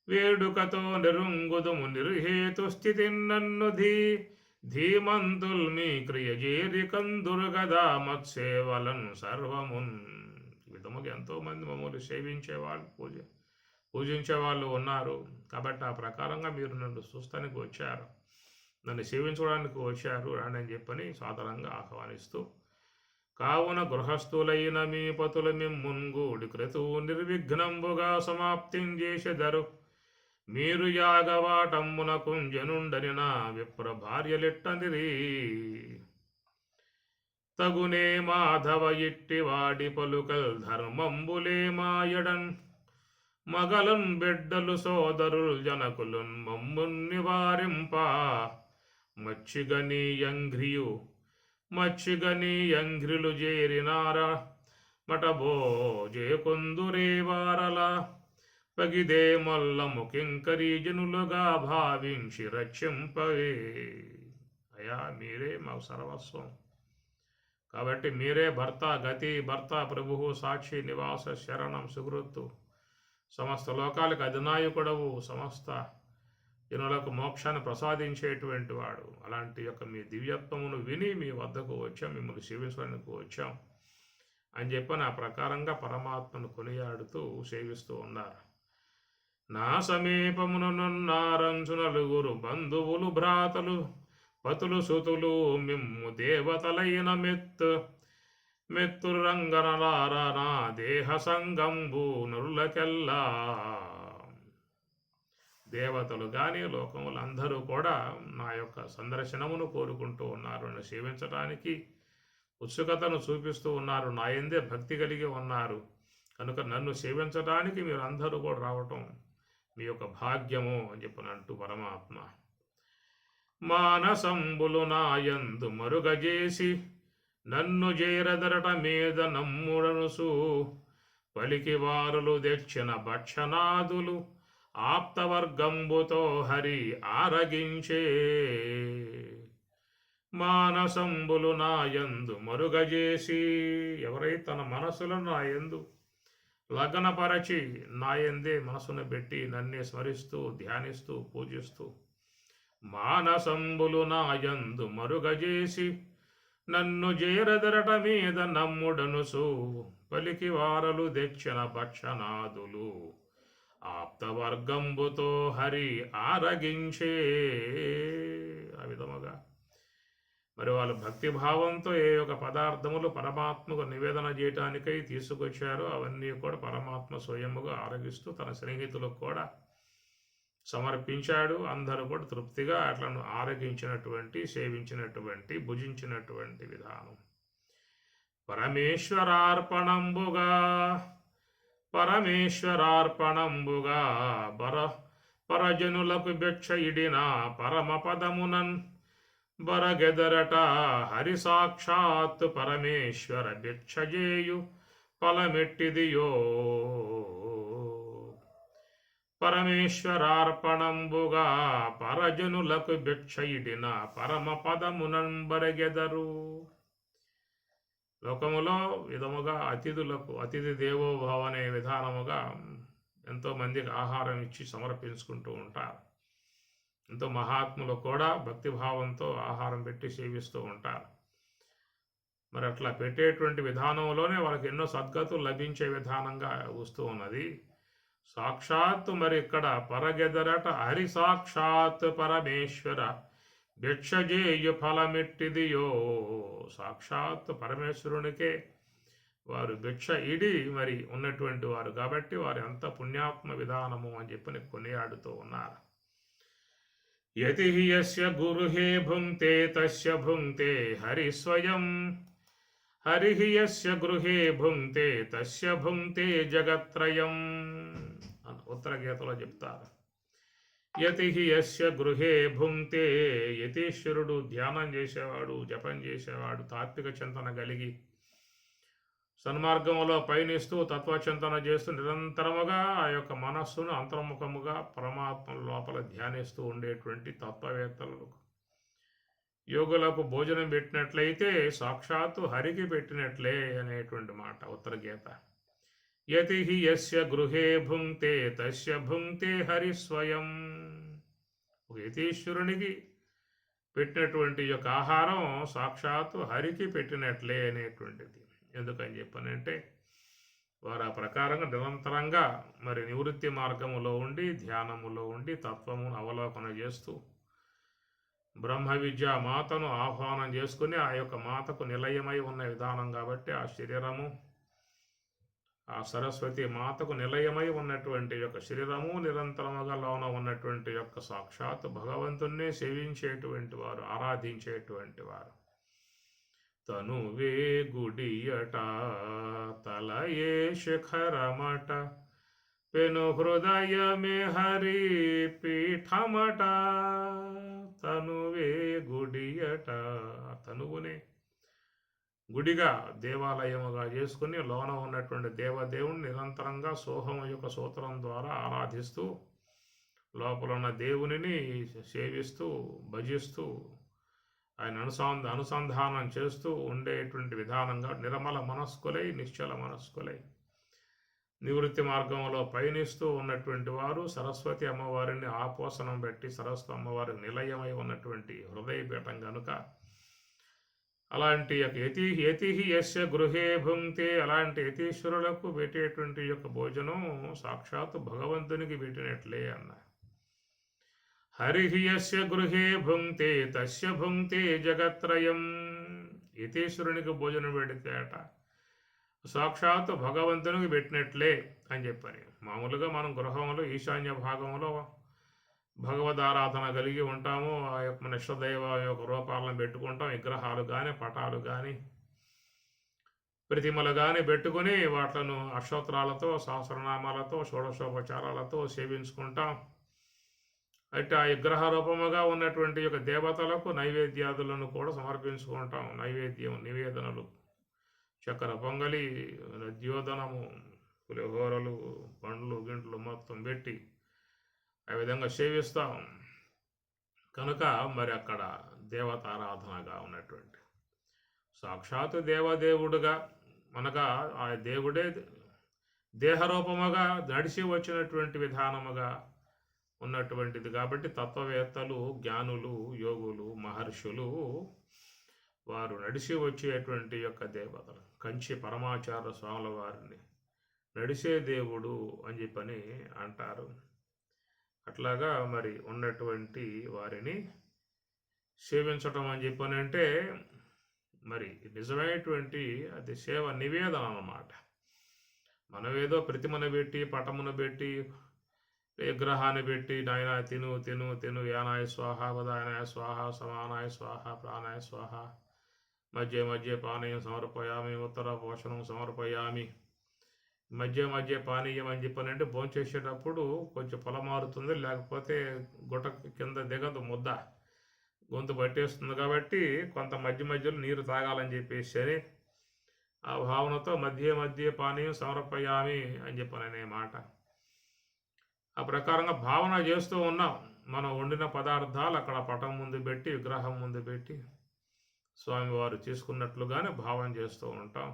వేడుకతో నిరుంగుదుము నిర్హేతు స్థితిన్ నన్ను ధీమంతుల్ మీ క్రియజేరి కందురు గదా మత్సేవలను సర్వమున్. విధముగా ఎంతోమంది మమ్మల్ని సేవించేవాళ్ళు పూజించే వాళ్ళు ఉన్నారు. కాబట్టి ఆ ప్రకారంగా మీరు నన్ను చూస్తానికి వచ్చారు, నన్ను సేవించడానికి వచ్చారు రాండి అని చెప్పని సాధారణంగా ఆహ్వానిస్తూ, కావున గృహస్థులైన మీ పతుల మిమ్మున్గూడి క్రతువు నిర్విఘ్నంబుగా సమాప్తించేసెదరు. మీరు యాగవాటమ్మున కుంజనుండని నా విప్ర భార్యలిట్టనిరి తగునే మాధవ ఇట్టి వాడి పలుకల్ ధర్మంబులే మాయడన్ మగలన్ బిడ్డలు సోదరుల్ జనకులున్ మమ్మున్ నివారింప మచ్చిగనీయంఘ్రిలు చేరినార మటబో జేకొందురే వారల పగిదే మల్లము కింకరీ జనులుగా భావించి రక్షింపవే. అయా మీరే మాకు సర్వస్వం, కాబట్టి మీరే భర్త గతి, భర్త ప్రభువు సాక్షి నివాస శరణం సుహృత్తు, సమస్త లోకాలకు అధినాయకుడవు, సమస్త జనులకు మోక్షాన్ని ప్రసాదించేటువంటి వాడు. అలాంటి యొక్క మీ దివ్యత్వమును విని మీ వద్దకు వచ్చాం, మిమ్మల్ని సేవించడానికి వచ్చాం అని చెప్పి ఆ ప్రకారంగా పరమాత్మను కొనియాడుతూ సేవిస్తూ ఉన్నారు. నా సమీపమునున్నారంచు నలుగురు బంధువులు భ్రాతలు పతులు సుతులు మిమ్ము దేవతలైన మెత్తురంగనలారా నా దేహ సంగంబు నరులకెల్లా. దేవతలు కానీ లోకములు అందరూ కూడా నా యొక్క సందర్శనమును కోరుకుంటూ ఉన్నారు, నన్ను సేవించడానికి ఉత్సుకతను చూపిస్తూ ఉన్నారు, నా యందే భక్తి కలిగి ఉన్నారు. కనుక నన్ను సేవించడానికి మీరు అందరూ కూడా రావటం మీ యొక్క భాగ్యము అని చెప్పినంటూ పరమాత్మ మానసంబులు నాయందు మరుగజేసి నన్ను చేరదరట మీద నమ్ముడనుసు పలికి వారులు తెచ్చిన భక్షనాదులు ఆప్తవర్గంబుతో హరి ఆరగించే. మానసంబులు నాయందు మరుగజేసి, ఎవరైతే తన మనసులను నాయందు లగ్నపరచి నాయందే మనసును పెట్టి నన్నే స్మరిస్తూ ధ్యానిస్తూ పూజిస్తూ, మానసంబులు నాయందు మరుగజేసి నన్ను చేరదరట మీద నమ్ముడనుసు పలికి వారలు తెచ్చిన భక్షనాదులు ఆప్తవర్గంబుతో హరి ఆరగించే. ఆ విధముగా మరి వాళ్ళు భక్తిభావంతో ఏ యొక్క పదార్థములు పరమాత్మకు నివేదన చేయటానికై తీసుకొచ్చారో అవన్నీ కూడా పరమాత్మ స్వయముగా ఆరగిస్తూ తన స్నేహితులకు కూడా సమర్పించాడు. అందరూ కూడా తృప్తిగా అట్లను ఆరగించినటువంటి, సేవించినటువంటి, భుజించినటువంటి విధానం పరమేశ్వరార్పణంబుగా పరజనులకు భిక్ష ఇడిన పరమ పదమునన్ బరగెదరట హరి సాక్షాత్ పరమేశ్వర భిక్షజేయు ఫలమెట్టిదియో. పరమేశ్వరార్పణంబుగా పరజనులకు భిక్షయిడిన పరమ పదమునంబరగెదరు. లోకములో విధముగా అతిథి దేవోభవ అనే విధానముగా ఎంతోమందికి ఆహారం ఇచ్చి సమర్పించుకుంటూ ఉంటారు. ఎంతో మహాత్ములు కూడా భక్తిభావంతో ఆహారం పెట్టి సేవిస్తూ ఉంటారు. మరి అట్లా పెట్టేటువంటి విధానంలోనే వాళ్ళకి ఎన్నో సద్గతులు లభించే విధానంగా వస్తూ ఉన్నది. సాక్షాత్తు మరి ఇక్కడ పరగెదరట హరి సాక్షాత్ పరమేశ్వర భిక్షజేయు ఫలమిట్టిదియో. సాక్షాత్ పరమేశ్వరునికే వారు భిక్ష ఇడి మరి ఉన్నటువంటి వారు కాబట్టి వారి అంత పుణ్యాత్మ విధానము అని చెప్పని కొనియాడుతూ ఉన్నారు. యతి యస్య గురుహే భుంక్తే తస్య భుంక్తే హరి స్వయం. హరి యస్య గృహే భుంక్తే తస్య భుంక్తే జగత్రయం. ఉత్తర గీతలో చెప్తారు. యతి యస్య గృహే భుంక్తే. యతీశ్వరుడు ధ్యానం చేసేవాడు, జపం చేసేవాడు, తాత్విక చింతన కలిగి సన్మార్గంలో పయనిస్తూ తత్వచింతన చేస్తూ నిరంతరముగా ఆ యొక్క మనస్సును అంతర్ముఖముగా పరమాత్మ లోపల ధ్యానిస్తూ ఉండేటువంటి తత్వవేత్తలకు, యోగులకు భోజనం పెట్టినట్లయితే సాక్షాత్తు హరికి పెట్టినట్లే అనేటువంటి మాట ఉత్తర గీత. యతి యస్య గృహే భుంక్తే తస్య భుంక్తే హరి స్వయం. ఒక యతీశ్వరునికి పెట్టినటువంటి యొక్క ఆహారం సాక్షాత్తు హరికి పెట్టినట్లే అనేటువంటిది. ఎందుకని చెప్పనంటే వారు ఆ ప్రకారంగా నిరంతరంగా మరి నివృత్తి మార్గములో ఉండి ధ్యానములో ఉండి తత్వమును అవలోకన చేస్తూ బ్రహ్మ విద్యా మాతను ఆహ్వానం చేసుకుని ఆ యొక్క మాతకు నిలయమై ఉన్న విధానం కాబట్టి ఆ శరీరము ఆ సరస్వతి మాతకు నిలయమై ఉన్నటువంటి యొక్క శరీరము నిరంతరముగా లోన ఉన్నటువంటి యొక్క సాక్షాత్ భగవంతుణ్ణి సేవించేటువంటి వారు, ఆరాధించేటువంటి వారు. తనువే గుడియట తలయే శిఖరమట పెను హృదయమే హరి పీఠమట. తనువే గుడియట. తనువునే గుడిగా దేవాలయముగా చేసుకుని లోన ఉన్నటువంటి దేవదేవుని నిరంతరంగా సోహం యొక్క సూత్రం ద్వారా ఆరాధిస్తూ లోపల ఉన్న దేవునిని సేవిస్తూ భజిస్తూ ఆయన అనుసంధానం చేస్తూ ఉండేటువంటి విధానంగా నిర్మల మనస్కులై నిశ్చల మనస్కులై నివృత్తి మార్గంలో పయనిస్తూ ఉన్నటువంటి వారు సరస్వతి అమ్మవారిని ఆపోసనం పెట్టి సరస్వతి అమ్మవారి నిలయమై ఉన్నటువంటి హృదయపీఠం కనుక అలాంటి యతి యస్య గృహే భుంక్తే. అలాంటి యతీశ్వరులకు పెట్టేటువంటి యొక్క భోజనం సాక్షాత్తు భగవంతునికి పెట్టినట్లే అన్న. హరి యస్య గృహే భుంక్తే తస్య భుంక్తే జగత్రయం. యతీశ్వరునికి భోజనం పెడితే అట సాక్షాత్తు భగవంతునికి పెట్టినట్లే అని చెప్పని. మామూలుగా మనం గృహంలో ఈశాన్య భాగంలో భగవదారాధన కలిగి ఉంటాము. ఆ యొక్క మన ఇష్టదైవ యొక్క రూపాలను పెట్టుకుంటాం. విగ్రహాలు కానీ పటాలు కానీ ప్రతిమలు కానీ పెట్టుకుని వాటిను అక్షోత్రాలతో సహస్రనామాలతో షోడశోపచారాలతో సేవించుకుంటాం. అయితే ఆ విగ్రహ రూపముగా ఉన్నటువంటి యొక్క దేవతలకు నైవేద్యాదులను కూడా సమర్పించుకుంటాం. నివేదనలు చక్కెర పొంగలి, ద్యోదనము, పులిహోరలు, పండ్లు గింట్లు మొత్తం పెట్టి ఆ విధంగా సేవిస్తాం. కనుక మరి అక్కడ దేవతారాధనగా ఉన్నటువంటి సాక్షాత్తు దేవదేవుడుగా మనగా ఆ దేవుడే దేహరూపముగా నడిచి వచ్చినటువంటి విధానముగా ఉన్నటువంటిది కాబట్టి తత్వవేత్తలు, జ్ఞానులు, యోగులు, మహర్షులు వారు నడిచి వచ్చేటువంటి యొక్క దేవతలు కంచి పరమాచార్య స్వాముల వారిని నడిసే దేవుడు అని చెప్పని అంటారు. అట్లాగా మరి ఉన్నటువంటి వారిని సేవించటం అని చెప్పనంటే మరి నిజమైనటువంటి అది సేవ నివేదన అన్నమాట. మనమేదో ప్రతిమను పెట్టి పటమును పెట్టి విగ్రహాన్ని పెట్టి నాయన తిను తిను తిను యానాయ స్వాహ వదాయనాయ స్వాహ సమానాయ స్వాహ ప్రాణాయ స్వాహ మధ్య మధ్య పానీయం సమర్పయామి ఉత్తర పోషణం సమర్పయామి. మధ్య మధ్య పానీయం అని చెప్పనంటే భోంచేసేటప్పుడు కొంచెం పొలమారుతుంది, లేకపోతే గుట్ట కింద దిగదు, ముద్ద గొంతు పట్టేస్తుంది. కాబట్టి కొంత మధ్య మధ్యలో నీరు తాగాలని చెప్పేసి ఆ భావనతో మధ్య మధ్య పానీయం సమర్పయామి అని చెప్పననే మాట. ఆ ప్రకారంగా భావన చేస్తూ ఉన్నాం. మనం వండిన పదార్థాలు అక్కడ పటం ముందు పెట్టి, విగ్రహం ముందు పెట్టి స్వామివారు తీసుకున్నట్లుగానే భావన చేస్తూ ఉంటాం.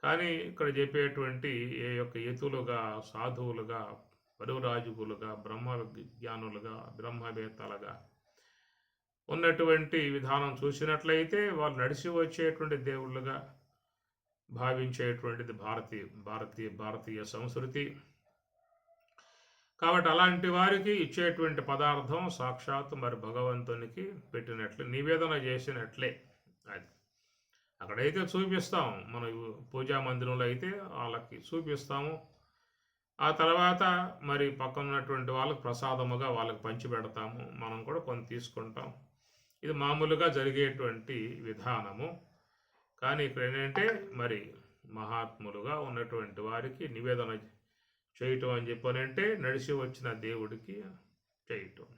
కానీ ఇక్కడ చెప్పేటువంటి ఏ యొక్క యతులుగా, సాధువులుగా, పరివ్రాజకులుగా, బ్రహ్మ జ్ఞానులుగా, బ్రహ్మవేత్తలుగా ఉన్నటువంటి విధానం చూసినట్లయితే వాళ్ళు నడిచి వచ్చేటువంటి దేవుళ్ళుగా భావించేటువంటిది భారతీయ సంస్కృతి. కాబట్టి అలాంటి వారికి ఇచ్చేటువంటి పదార్థం సాక్షాత్ మరి భగవంతునికి పెట్టినట్లే, నివేదన చేసినట్లే. అది అక్కడైతే చూపిస్తాం, మన పూజా మందిరంలో అయితే వాళ్ళకి చూపిస్తాము. ఆ తర్వాత మరి పక్కన ఉన్నటువంటి వాళ్ళకి ప్రసాదముగా వాళ్ళకి పంచి పెడతాము. మనం కూడా కొంత తీసుకుంటాం. ఇది మామూలుగా జరిగేటువంటి విధానము. కానీ ఇక్కడ ఏంటంటే మరి మహాత్ములుగా ఉన్నటువంటి వారికి నివేదన చేయటం అని చెప్పనంటే నడిచి వచ్చిన దేవుడికి చేయటం.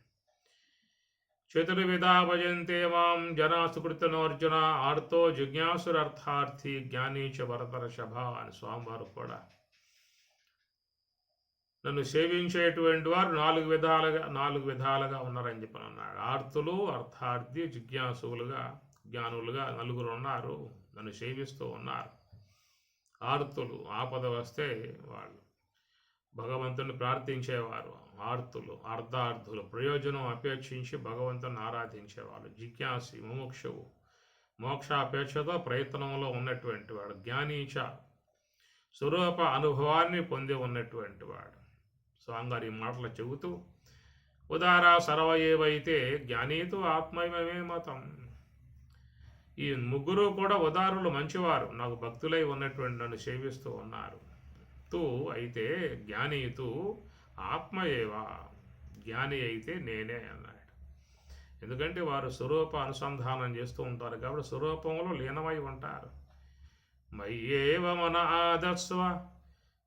చతుర్విధా భజంతే మాం జనా సుకృతనోర్జున ఆర్తో జిజ్ఞాసురర్థార్థి జ్ఞానీ చ భరతర్షభ అని స్వామివారు కూడా నన్ను సేవించేటువంటి వారు నాలుగు విధాలుగా ఉన్నారని చెప్పని అన్నాడు. ఆర్తులు, అర్థార్థి, జిజ్ఞాసులుగా, జ్ఞానులుగా నలుగురు ఉన్నారు, నన్ను సేవిస్తూ ఉన్నారు. ఆర్తులు, ఆపద వస్తే వాళ్ళు భగవంతుని ప్రార్థించేవారు. ఆర్తులు, అర్ధార్థులు, ప్రయోజనం అపేక్షించి భగవంతుని ఆరాధించేవాళ్ళు. జిజ్ఞాసి, ముముక్షువు, మోక్షాపేక్షతో ప్రయత్నంలో ఉన్నటువంటి వాడు. జ్ఞానీచ, స్వరూప అనుభవాన్ని పొంది ఉన్నటువంటి వాడు. స్వామివారి ఈ మాటలు చెబుతూ ఉదారా సర్వ ఏవైతే జ్ఞానీతు ఆత్మయమే మతం. ఈ ముగ్గురు కూడా ఉదారులు, మంచివారు, నాకు భక్తులై ఉన్నటువంటి నన్ను సేవిస్తూ ఉన్నారు. తూ అయితే జ్ఞానీతు ఆత్మయేవా, జ్ఞాని అయితే నేనే అన్నాడు. ఎందుకంటే వారు స్వరూప అనుసంధానం చేస్తూ ఉంటారు కాబట్టి స్వరూపంలో లీనమై ఉంటారు. మయ్యేవ మన ఆదస్వ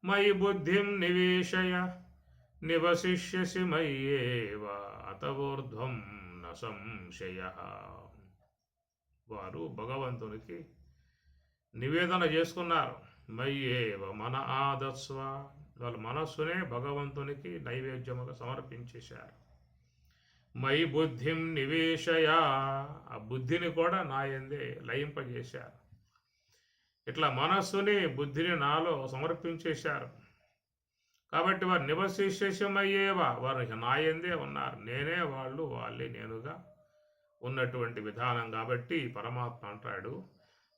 మయి బుద్ధిం నివేశయ నివసిష్యసి మయ్యేవ అతవోర్ధ్వం న సంశయ. వారు భగవంతునికి నివేదన చేసుకున్నారు. మయ్యేవ మన ఆదస్వ, వాళ్ళ మనస్సునే భగవంతునికి నైవేద్యముగా సమర్పించేశారు. మై బుద్ధిం నివేశయ, ఆ బుద్ధిని కూడా నాయందే లయింపజేశారు. ఇట్లా మనస్సుని, బుద్ధిని నాలో సమర్పించేశారు. కాబట్టి వారు నివశేషమయ్యేవా, వారు నాయందే ఉన్నారు. నేనే వాళ్ళు, వాళ్ళే నేనుగా ఉన్నటువంటి విధానం. కాబట్టి పరమాత్మ అంటాడు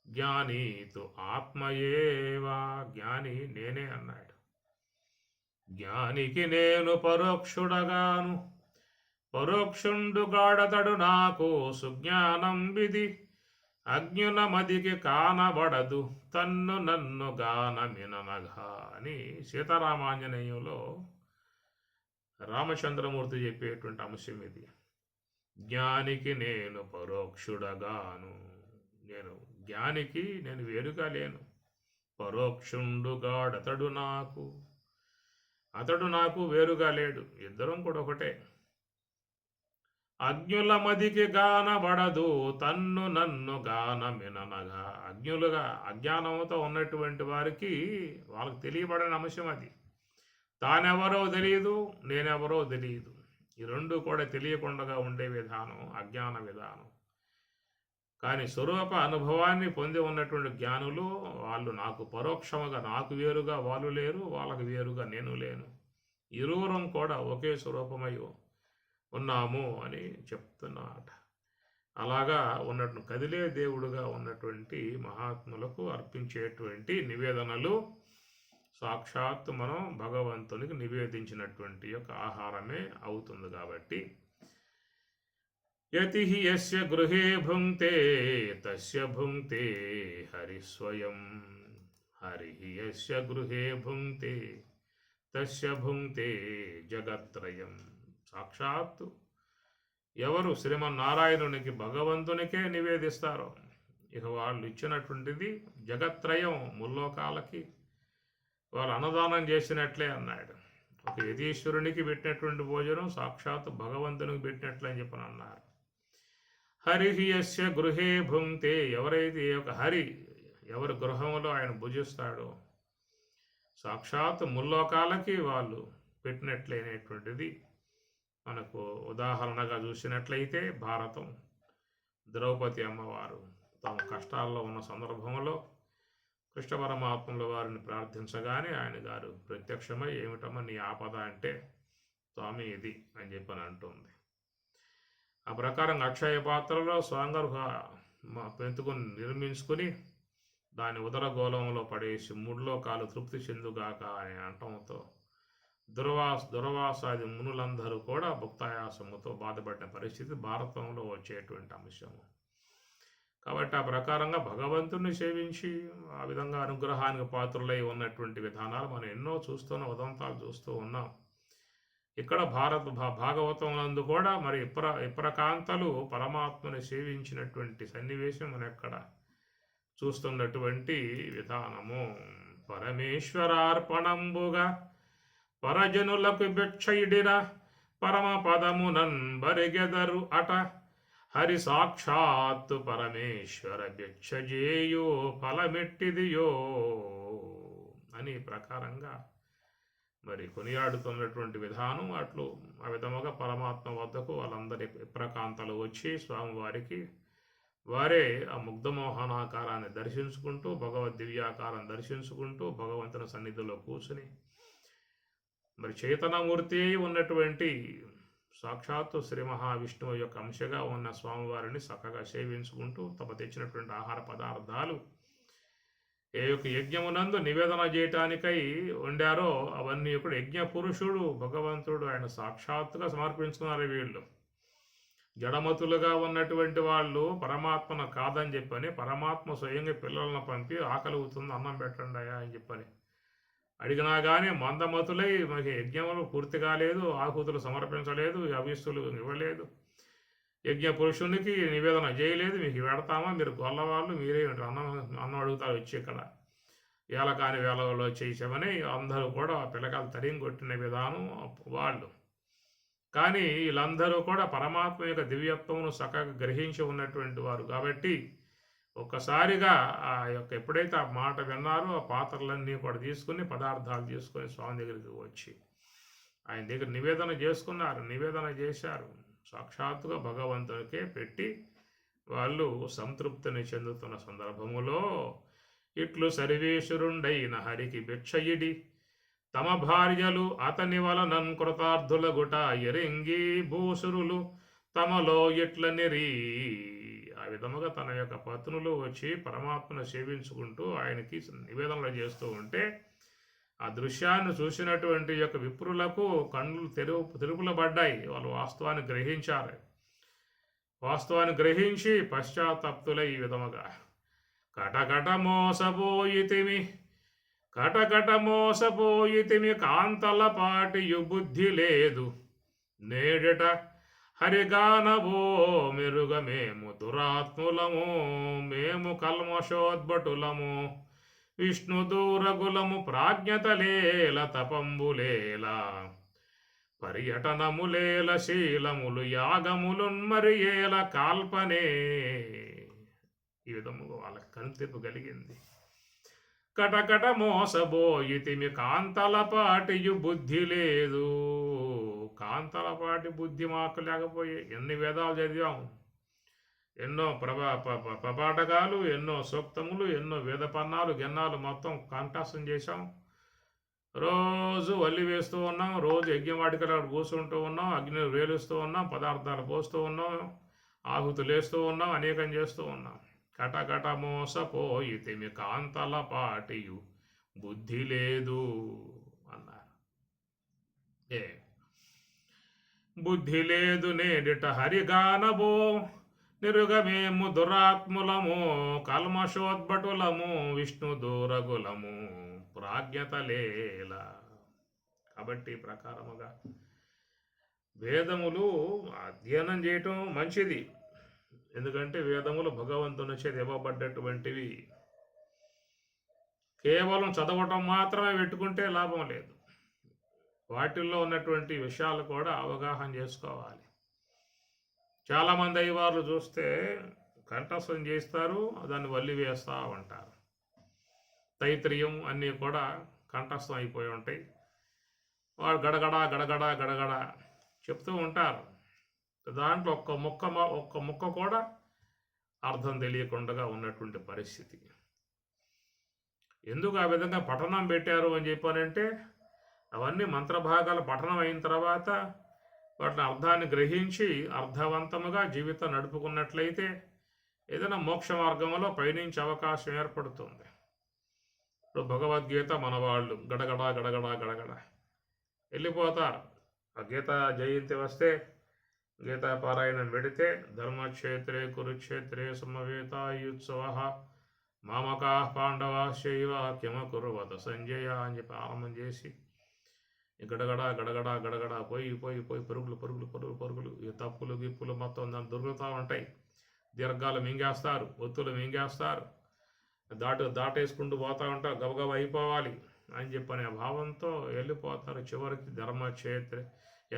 జ్ఞానీతు ఆత్మయేవా, జ్ఞాని నేనే అన్నాడు. జ్ఞానికి నేను పరోక్షుడగాను, పరోక్షుండుగాడతడు నాకు సుజ్ఞానం విధి. అజ్ఞున మదికి కానబడదు తన్ను నన్ను గానమిననగా అని సీతారామాంజనేయంలో రామచంద్రమూర్తి చెప్పేటువంటి అంశం ఇది. జ్ఞానికి నేను పరోక్షుడగాను, నేను జ్ఞానికి నేను వేరుగా లేను. పరోక్షుండుగాడతడు నాకు, అతడు నాకు వేరుగా లేడు, ఇద్దరం కూడా ఒకటే. అజ్ఞుల మదికి గానబడదు తన్ను నన్ను గానమిననగా. అజ్ఞులుగా, అజ్ఞానంతో ఉన్నటువంటి వారికి వాళ్ళకి తెలియబడిన అంశం అది. తానెవరో తెలియదు, నేనెవరో తెలియదు. ఈ రెండు కూడా తెలియకుండా ఉండే విధానం అజ్ఞాన విధానం. కానీ స్వరూప అనుభవాన్ని పొంది ఉన్నటువంటి జ్ఞానులు వాళ్ళు నాకు పరోక్షముగా, నాకు వేరుగా వాళ్ళు లేరు, వాళ్ళకు వేరుగా నేను లేను. ఇరువురం కూడా ఒకే స్వరూపమై ఉన్నాము అని చెప్తున్నమాట. అలాగా ఉన్నట్టు కదిలే దేవుడుగా ఉన్నటువంటి మహాత్ములకు అర్పించేటువంటి నివేదనలు సాక్షాత్తు మనం భగవంతునికి నివేదించినటువంటి యొక్క ఆహారమే అవుతుంది. కాబట్టి యతి యస్య గృహే భుంక్తే తస్య భుంక్తే హరి స్వయం. హరి యస్య గృహే భుంక్తే తస్య భుంక్తే జగత్రయం. సాక్షాత్తు ఎవరు శ్రీమన్నారాయణునికి, భగవంతునికే నివేదిస్తారో ఇక వాళ్ళు ఇచ్చినటువంటిది జగత్రయం, ముల్లోకాలకి వాళ్ళు అన్నదానం చేసినట్లే అన్నాడు. ఒక యతీశ్వరునికి పెట్టినటువంటి భోజనం సాక్షాత్తు భగవంతునికి పెట్టినట్లే అని చెప్పని అన్నారు. హరి యస్య గృహే భుంక్తే, ఎవరైతే ఒక హరి ఎవరి గృహంలో ఆయన భుజిస్తాడో సాక్షాత్ ముల్లోకాలకి వాళ్ళు పెట్టినట్లయినటువంటిది మనకు ఉదాహరణగా చూసినట్లయితే భారతం. ద్రౌపది అమ్మవారు తాము కష్టాల్లో ఉన్న సందర్భంలో కృష్ణ పరమాత్మల వారిని ప్రార్థించగానే ఆయన గారు ప్రత్యక్షమై ఏమిటమ్మా నీ ఆపద అంటే స్వామి ఇది అని చెప్పని అంటుంది. ఆ ప్రకారం అక్షయ పాత్రలో స్వామిగారు పెంచుకుని నిర్మించుకుని దాని ఉదరగోళంలో పడేసి మూడులో కాలు తృప్తి చెందుగాక అని అంటంతో దుర్వాసాది మునులందరూ కూడా భుక్తాయాసముతో బాధపడిన పరిస్థితి భారతంలో వచ్చేటువంటి అంశము. కాబట్టి ఆ ప్రకారంగా భగవంతుని సేవించి ఆ విధంగా అనుగ్రహానికి పాత్రులై ఉన్నటువంటి విధానాలు మనం ఎన్నో చూస్తున్నాం, ఉదంతాలు చూస్తూ ఉన్నాం. ఇక్కడ భాగవతం నందు కూడా మరి ఇప్రకాంతలు పరమాత్మని సేవించినటువంటి సన్నివేశం మనం ఎక్కడ చూస్తున్నటువంటి విధానము. పరమేశ్వరార్పణంబుగా పరజనులకు భిక్షయిడిన పరమ పదమునన్ బరిగెదరు అట హరి సాక్షాత్తు పరమేశ్వర భిక్షజేయో ఫలమెట్టిదియో అని ప్రకారంగా మరి కొనియాడుతున్నటువంటి విధానం. అట్లు ఆ విధముగా పరమాత్మ వద్దకు వాళ్ళందరి విప్రకాంతలు వచ్చి స్వామివారికి వారే ఆ ముగ్ధమోహనాకారాన్ని దర్శించుకుంటూ భగవద్ దివ్యాకారం దర్శించుకుంటూ భగవంతుని సన్నిధిలో కూర్చుని మరి చైతన్యమూర్తి అయి ఉన్నటువంటి సాక్షాత్తు శ్రీ మహావిష్ణువు యొక్క అంశగా ఉన్న స్వామివారిని చక్కగా సేవించుకుంటూ తమ తెచ్చినటువంటి ఆహార పదార్థాలు ఏ యొక్క యజ్ఞమునందు నివేదన చేయటానికై వండారో అవన్నీ కూడా యజ్ఞ పురుషుడు భగవంతుడు ఆయన సాక్షాత్తుగా సమర్పించుకున్నారు. వీళ్ళు జడమతులుగా ఉన్నటువంటి వాళ్ళు పరమాత్మను కాదని చెప్పని పరమాత్మ స్వయంగా పిల్లలను పంపి ఆకలి అవుతుంది అన్నం పెట్టండి అయ్యా అని చెప్పని అడిగినా కానీ మందమతులై మనకి యజ్ఞములు పూర్తి కాలేదు, ఆహుతులు సమర్పించలేదు, అభిస్తులు ఇవ్వలేదు, యజ్ఞ పురుషునికి నివేదన చేయలేదు, మీకు పెడతామా మీరు గొల్లవాళ్ళు మీరే అన్నం అడుగుతారు వచ్చి ఇక్కడ ఏలకాని వేళలో చేసామని అందరూ కూడా పిల్లకాయలు తరిగి కొట్టిన విధానం వాళ్ళు. కానీ వీళ్ళందరూ కూడా పరమాత్మ యొక్క దివ్యత్వమును చక్కగా గ్రహించి ఉన్నటువంటి వారు కాబట్టి ఒక్కసారిగా ఆ యొక్క ఎప్పుడైతే ఆ మాట విన్నారో ఆ పాత్రలన్నీ కూడా తీసుకుని పదార్థాలు తీసుకొని స్వామి దగ్గరికి వచ్చి ఆయన దగ్గర నివేదన చేసుకున్నారు, నివేదన చేశారు. సాక్షాత్తుగా భగవంతునికే పెట్టి వాళ్ళు సంతృప్తిని చెందుతున్న సందర్భములో ఇట్లు సర్వేశ్వరుండైన హరికి భిక్షయిడి తమ భార్యలు అతని వలనన్ కృతార్థులగుట ఎరింగి భూసురులు తమలో ఇట్లనిరి. ఆ విధముగా తన యొక్క పత్నులు వచ్చి పరమాత్మను సేవించుకుంటూ ఆయనకి నివేదనలు చేస్తూ ఉంటే ఆ దృశ్యాన్ని చూసినటువంటి యొక్క విప్రులకు కన్నులు తెరుపులబడ్డాయి. వాళ్ళు వాస్తవాన్ని గ్రహించారు. వాస్తవాన్ని గ్రహించి పశ్చాత్తప్తులై ఈ విధముగా కటకట మోసపోయితిమి కాంతలపాటియు బుద్ధి లేదు నేడట హరిగానవో మెరుగ మేము దురాత్ములము మేము కల్మషోద్భటులము విష్ణు దూరగులము ప్రాజ్ఞతలేల తపంబులేల పర్యటనములేల శీలములు యాగములున్మరియేల కాల్పనే. ఈ విధముగా వాళ్ళకి కనుతిప్పు కలిగింది. కటకట మోసబోయితిమి కాంతలపాటియు బుద్ధి లేదు. కాంతలపాటి బుద్ధి మాకు లేకపోయి ఎన్ని వేదాలు చదివాం, ఎన్నో ప్రపాఠకాలు, ఎన్నో సూక్తములు, ఎన్నో వేదపన్నాలు గెన్నాలు మొత్తం కంఠస్థం చేశాం. రోజు వల్లి వేస్తూ ఉన్నాం, రోజు యజ్ఞవాటికలు కూర్చుంటూ ఉన్నాం, అగ్ని వేలుస్తూ ఉన్నాం, పదార్థాలు పోస్తూ ఉన్నాం, ఆహుతులు వేస్తూ ఉన్నాం, అనేకం చేస్తూ ఉన్నాం. కటకట మోసపోయితిమి కాంతలపాటియు బుద్ధి లేదు అన్నారు. బుద్ధి లేదు నేడిట హరిగానబో నిరుగమేము దురాత్ములము కల్మషోద్భటులము విష్ణు దూరగులము ప్రాజ్ఞతలేల. కాబట్టి ప్రకారముగా వేదములు అధ్యయనం చేయటం మంచిది. ఎందుకంటే వేదములు భగవంతుని చేత ఇవ్వబడ్డటువంటివి. కేవలం చదవటం మాత్రమే పెట్టుకుంటే లాభం లేదు. వాటిల్లో ఉన్నటువంటి విషయాలు కూడా అవగాహన చేసుకోవాలి. చాలామంది అయ్యవార్లు చూస్తే కంఠస్థం చేస్తారు, దాన్ని వల్లి వేస్తూ ఉంటారు. తైత్రీయం అన్నీ కూడా కంఠస్థం అయిపోయి ఉంటాయి. వాడు గడగడ గడగడ గడగడ చెప్తూ ఉంటారు. దాంట్లో ఒక్క ముక్క కూడా అర్థం తెలియకుండా ఉన్నటువంటి పరిస్థితి. ఎందుకు ఆ విధంగా పఠనం పెట్టారు అని చెప్పానంటే, అవన్నీ మంత్రభాగాలు పఠనం అయిన తర్వాత వాటిని అర్థాన్ని గ్రహించి అర్థవంతముగా జీవితం నడుపుకున్నట్లయితే ఏదైనా మోక్ష మార్గంలో పయనించే అవకాశం ఏర్పడుతుంది. ఇప్పుడు భగవద్గీత మనవాళ్ళు గడగడ గడగడ గడగడ వెళ్ళిపోతారు. ఆ గీతా జయంతి వస్తే గీతా పారాయణం పెడితే ధర్మక్షేత్రే కురుక్షేత్రే సమవేతాయుత్సవ మామకా పాండవాశ్చైవ కిమకుర్వత సంజయ అని చెప్పి ఆరంభం చేసి గడగడ గడగడ గడగడ పోయి పోయి పోయి పరుగులు పరుగులు పరుగులు పరుగులు ఈ తప్పులు గిప్పులు మొత్తం దాన్ని దొరుకుతూ ఉంటాయి. దీర్ఘాలు మింగేస్తారు, ఒత్తులు మింగేస్తారు, దాటేసుకుంటూ పోతూ ఉంటారు, గబగబ అయిపోవాలి అని చెప్పనే భావంతో వెళ్ళిపోతారు. చివరికి ధర్మక్షేత్ర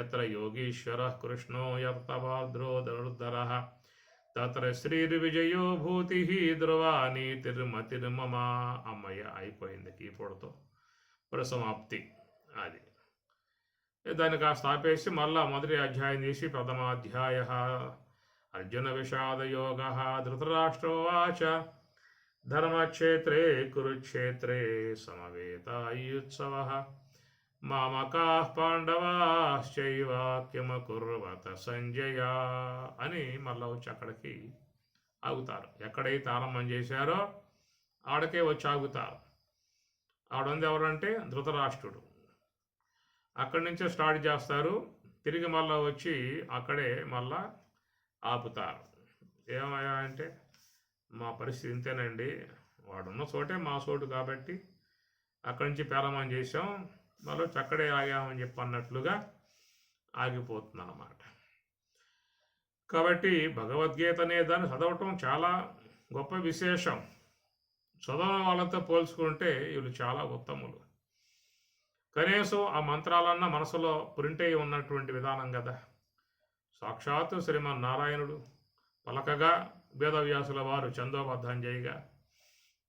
ఎత్ర యోగీశ్వర కృష్ణో యర్తభాద్రో ధనుర్ధర తత్ర శ్రీర్విజయో భూతి ధ్రువాని తిరుమతిర్మమ. అమ్మయ్య అయిపోయింది కీపోడుతో పరిసమాప్తి. అది దాన్ని కాస్త ఆపేసి మళ్ళా మొదటి అధ్యాయం తీసి ప్రథమాధ్యాయ అర్జున విషాదయోగ ధృతరాష్ట్రోవాచ ధర్మక్షేత్రే కురుక్షేత్రే సమవేతాయుత్సవ మామకా పాండవాశ్చైవ కిమకుర్వత సంజయ అని మళ్ళా వచ్చి అక్కడికి ఆగుతారు. ఎక్కడైతే ఆరంభం చేశారో ఆడకే వచ్చి ఆగుతారు. ఆడంది ఎవరంటే ధృతరాష్ట్రుడు. అక్కడి నుంచే స్టార్ట్ చేస్తారు. తిరిగి మళ్ళా వచ్చి అక్కడే మళ్ళా ఆపుతారు. ఏమయ్యా అంటే మా పరిస్థితి ఇంతేనండి, వాడున్న చోటే మా చోటు కాబట్టి అక్కడి నుంచి ప్రారంభం చేసాం, మళ్ళీ అక్కడే ఆగామని చెప్పి అన్నట్లుగా ఆగిపోతుంది అన్నమాట. కాబట్టి భగవద్గీత అనే దాన్ని చదవటం చాలా గొప్ప విశేషం. చదవని వాళ్ళతో పోల్చుకుంటే వీళ్ళు చాలా ఉత్తములు. కనీసం ఆ మంత్రాలన్న మనసులో ప్రింట్ అయి ఉన్నటువంటి విధానం కదా. సాక్షాత్తు శ్రీమన్నారాయణుడు పలకగా వేదవ్యాసుల వారు చందోబద్ధం చేయగా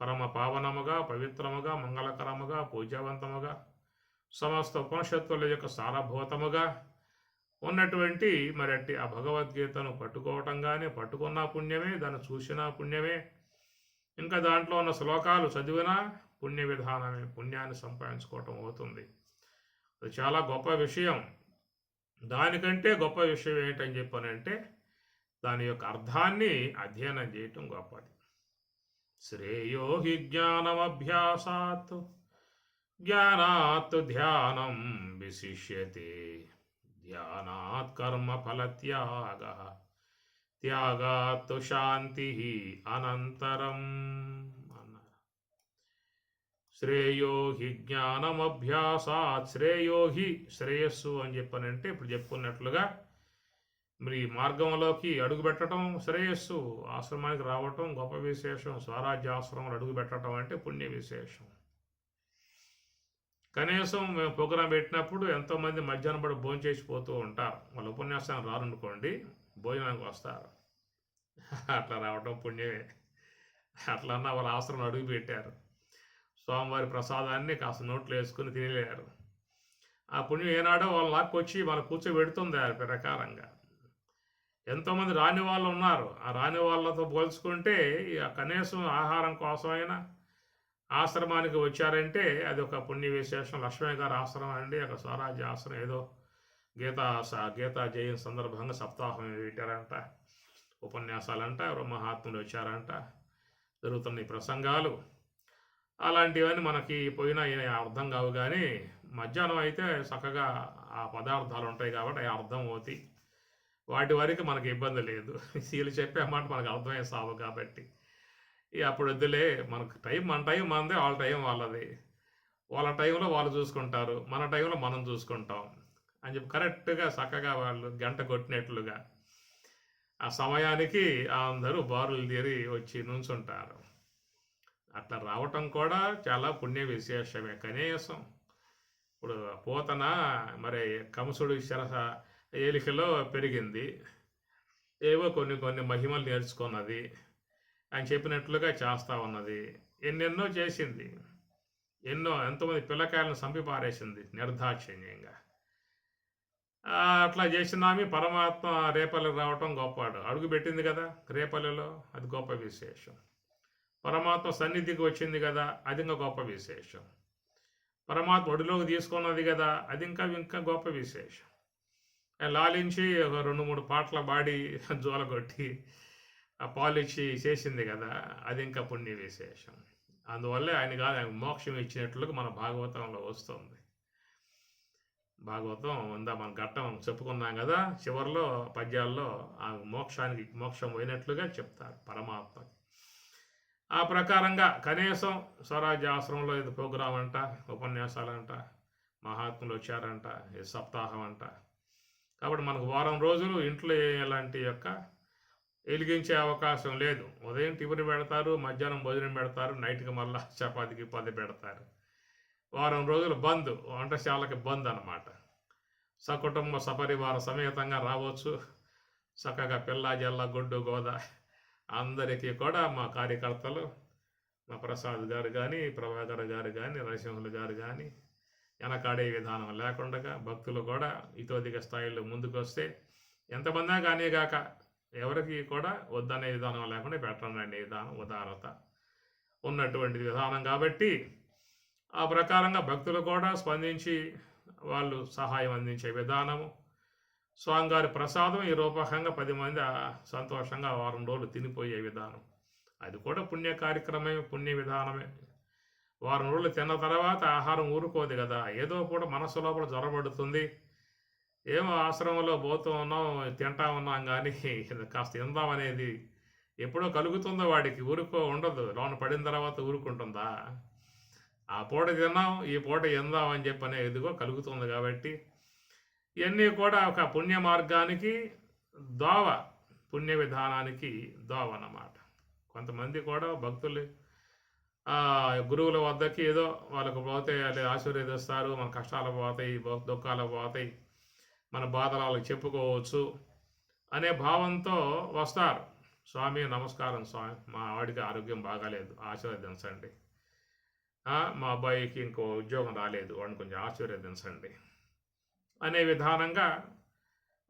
పరమ పావనముగా పవిత్రముగా మంగళకరముగా పూజ్యవంతముగా సమస్త ఉపనిషత్తుల యొక్క సారభూతముగా ఉన్నటువంటి మరట్టి ఆ భగవద్గీతను పట్టుకోవటం కానీ పట్టుకున్న పుణ్యమే, దాన్ని చూసిన పుణ్యమే, ఇంకా దాంట్లో ఉన్న శ్లోకాలు చదివినా పుణ్య విధానమే, పుణ్యాన్ని సంపాదించుకోవటం అవుతుంది. అది చాలా గొప్ప విషయం. దానికంటే గొప్ప విషయం ఏంటని చెప్పానంటే దాని యొక్క అర్థాన్ని అధ్యయనం చేయటం గొప్పది. శ్రేయో హి జ్ఞానమభ్యాసాత్ జ్ఞానాత్ ధ్యానం విశిష్యతే ధ్యానాత్ కర్మ ఫలత్యాగ త్యాగాత్ శాంతి అనంతరం అన్నారు. శ్రేయో హి జ్ఞానమభ్యాసాత్, శ్రేయో హి శ్రేయస్సు అని చెప్పానంటే ఇప్పుడు చెప్పుకున్నట్లుగా మరి మార్గంలోకి అడుగు పెట్టడం శ్రేయస్సు, ఆశ్రమానికి రావటం గొప్ప విశేషం, స్వరాజ్య ఆశ్రమంలో అడుగు పెట్టడం అంటే పుణ్య విశేషం. కనీసం మేము ప్రోగ్రాం పెట్టినప్పుడు ఎంతోమంది మధ్యాహ్నం పడి భోజనం చేసిపోతూ ఉంటారు. వాళ్ళ ఉపన్యాసం రారనుకోండి, భోజనానికి వస్తారు. అట్లా రావటం పుణ్యమే. అట్లన్నా వాళ్ళ ఆశ్రమం అడుగు పెట్టారు, స్వామివారి ప్రసాదాన్ని కాస్త నోట్లు వేసుకుని తినలేరు. ఆ పుణ్యం ఏనాడో వాళ్ళ లాక్కొచ్చి మన కూర్చోబెడుతుంది ఆ ప్రకారంగా. ఎంతోమంది రాని వాళ్ళు ఉన్నారు. ఆ రాని వాళ్ళతో పోల్చుకుంటే కనీసం ఆహారం కోసమైనా ఆశ్రమానికి వచ్చారంటే అది ఒక పుణ్య విశేషం. లక్ష్మీ గారి ఆశ్రమం అండి, అక్కడ స్వరాజ్య ఆశ్రమం ఏదో గీతా జయంతి సందర్భంగా సప్తాహం పెట్టారంట, ఉపన్యాసాలంట, ఎవరో మహాత్ములు వచ్చారంట, జరుగుతున్న ప్రసంగాలు అలాంటివన్నీ మనకి పోయినా అర్థం కావు. కానీ మధ్యాహ్నం అయితే చక్కగా ఆ పదార్థాలు ఉంటాయి కాబట్టి అవి అర్థం అవుతాయి. వాటి వరకు మనకి ఇబ్బంది లేదు. వీళ్ళు చెప్పే మాట మనకు అర్థమయ్యే సాగు కాబట్టి అప్పుడు వద్దులే, మనకు మన టైం మనదే, వాళ్ళ టైం వాళ్ళది, వాళ్ళ టైంలో వాళ్ళు చూసుకుంటారు, మన టైంలో మనం చూసుకుంటాం అని చెప్పి కరెక్ట్గా చక్కగా వాళ్ళు గంట కొట్టినట్లుగా ఆ సమయానికి అందరూ బారులు తీరి వచ్చి నుంచుంటారు. అట్లా రావటం కూడా చాలా పుణ్య విశేషమే. కనీసం ఇప్పుడు పోతన మరి కంసుడు ఏలికలో పెరిగింది, ఏవో కొన్ని మహిమలు నేర్చుకున్నది అని చెప్పినట్లుగా చేస్తూ ఉన్నది, ఎన్నెన్నో చేసింది. ఎంతోమంది పిల్లకాయలను చంపి పారేసింది నిర్దాక్షిణ్యంగా. అట్లా చేసిన ఆమె పరమాత్మ రేపల్లికి రావటం గొప్పవాడు. అడుగు పెట్టింది కదా రేపల్లిలో, అది గొప్ప విశేషం. పరమాత్మ సన్నిధికి వచ్చింది కదా, అది ఇంకా గొప్ప విశేషం. పరమాత్మ ఒడిలోకి తీసుకున్నది కదా, అది ఇంకా గొప్ప విశేషం. లాలించి ఒక 2-3 పాటలు పాడి జోలగొట్టి ఆ పాలిచ్చి చేసింది కదా, అది ఇంకా పుణ్య విశేషం. అందువల్లే ఆయన కాదు, ఆయన మోక్షం ఇచ్చినట్లుగా మన భాగవతంలో వస్తుంది. భాగవతం మన ఘట్టం చెప్పుకున్నాం కదా, చివరిలో పద్యాల్లో ఆ మోక్షం పోయినట్లుగా చెప్తారు పరమాత్మకి. ఆ ప్రకారంగా కనీసం స్వరాజ్య ఆశ్రమంలో ఇది ప్రోగ్రాం అంట, ఉపన్యాసాలంట, మహాత్ములు వచ్చారంట, ఇది సప్తాహం అంట. కాబట్టి మనకు వారం రోజులు ఇంట్లో ఎలాంటి వెలిగించే అవకాశం లేదు. ఉదయం టిఫిన్ పెడతారు, మధ్యాహ్నం భోజనం పెడతారు, నైట్కి మళ్ళా చపాతీకి పది పెడతారు. వారం రోజులు బంద్, వంటశాలకి బంద్ అన్నమాట. సకుటుంబ సపరివార సమేతంగా రావచ్చు. చక్కగా పిల్ల జల్ల గొడ్డు గోద అందరికీ కూడా మా కార్యకర్తలు, మా ప్రసాద్ గారు కానీ, ప్రభాకర్ గారు కానీ, నరసింహులు గారు కానీ వెనకాడే విధానం లేకుండా భక్తులు కూడా ఇతోధిక స్థాయిలో ముందుకు వస్తే ఎంతమందా కానీ కాక ఎవరికి కూడా వద్దనే విధానం లేకుండా పెట్టండి అనే విధానం ఉదారత ఉన్నటువంటి విధానం. కాబట్టి ఆ ప్రకారంగా భక్తులు కూడా స్పందించి వాళ్ళు సహాయం అందించే విధానము. స్వామివారి ప్రసాదం ఈ రూపకంగా 10 మంది సంతోషంగా వారం రోజులు తినిపోయే విధానం, అది కూడా పుణ్య కార్యక్రమమే, పుణ్య విధానమే. వారం రోజులు తిన్న తర్వాత ఆహారం ఊరుకోదు కదా, ఏదో కూడా మనసు లోపల జ్వరపడుతుంది. ఏమో ఆశ్రమంలో పోతూ ఉన్నాం, తింటా ఉన్నాం, కానీ కాస్త తిందాం అనేది ఎప్పుడో కలుగుతుందో వాడికి, ఉండదు. లోన పడిన తర్వాత ఊరుకుంటుందా? ఆ పూట తిన్నాం, ఈ పూట ఎందాం అని చెప్పనే ఎదుగో కలుగుతుంది. కాబట్టి ఇవన్నీ కూడా ఒక పుణ్య మార్గానికి దోవ, పుణ్య విధానానికి దోవ అన్నమాట. కొంతమంది కూడా భక్తులు గురువుల వద్దకి ఏదో వాళ్ళకు పోతే ఆశీర్వదిస్తారు, మన కష్టాలు పోతాయి, దుఃఖాలు పోతాయి, మన బాధలు వాళ్ళకి చెప్పుకోవచ్చు అనే భావంతో వస్తారు. స్వామి నమస్కారం స్వామి, మా ఆవిడికి ఆరోగ్యం బాగాలేదు, ఆశీర్వదించండి. మా అబ్బాయికి ఇంకో ఉద్యోగం రాలేదు, వాడిని కొంచెం ఆశీర్వదించండి అనే విధానంగా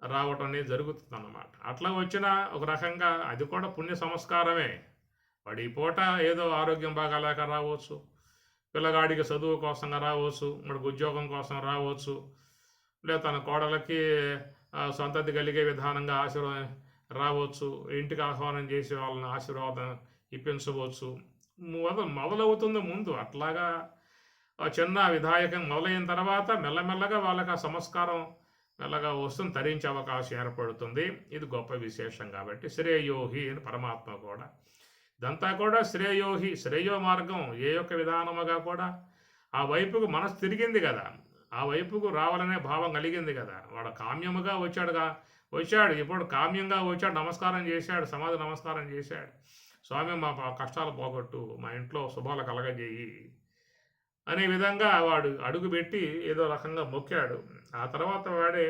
రావటం అనేది జరుగుతుంది అన్నమాట. అట్లా వచ్చిన ఒక రకంగా అది కూడా పుణ్య సంస్కారమే. వాడి ఈ పూట ఏదో ఆరోగ్యం బాగాలేక రావచ్చు, పిల్లగాడికి చదువు కోసంగా రావచ్చు, వాడికి ఉద్యోగం కోసం రావచ్చు, లేదా తన కోడలకి సంతతి కలిగే విధానంగా ఆశీర్వాదం రావచ్చు, ఇంటికి ఆహ్వానం చేసి వాళ్ళని ఆశీర్వాదం ఇప్పించవచ్చు. మొదలవుతుంది ముందు. అట్లాగా చిన్న విధాయకం మొదలైన తర్వాత మెల్లమెల్లగా వాళ్ళకి ఆ సంస్కారం మెల్లగా వస్తుంది, తరించే అవకాశం ఏర్పడుతుంది. ఇది గొప్ప విశేషం. కాబట్టి శ్రేయోహి అని పరమాత్మ కూడా ఇదంతా కూడా శ్రేయోహి, శ్రేయో మార్గం ఏ యొక్క విధానముగా కూడా ఆ వైపుకు మనసు తిరిగింది కదా, ఆ వైపుకు రావాలనే భావం కలిగింది కదా. వాడు కామ్యముగా వచ్చాడు, ఇప్పుడు కామ్యంగా వచ్చాడు, నమస్కారం చేశాడు, సమాధి నమస్కారం చేశాడు. స్వామి మా కష్టాలు పోగొట్టు, మా ఇంట్లో శుభాలు కలగజేయి అనే విధంగా వాడు అడుగుపెట్టి ఏదో రకంగా మొక్కాడు. ఆ తర్వాత వాడే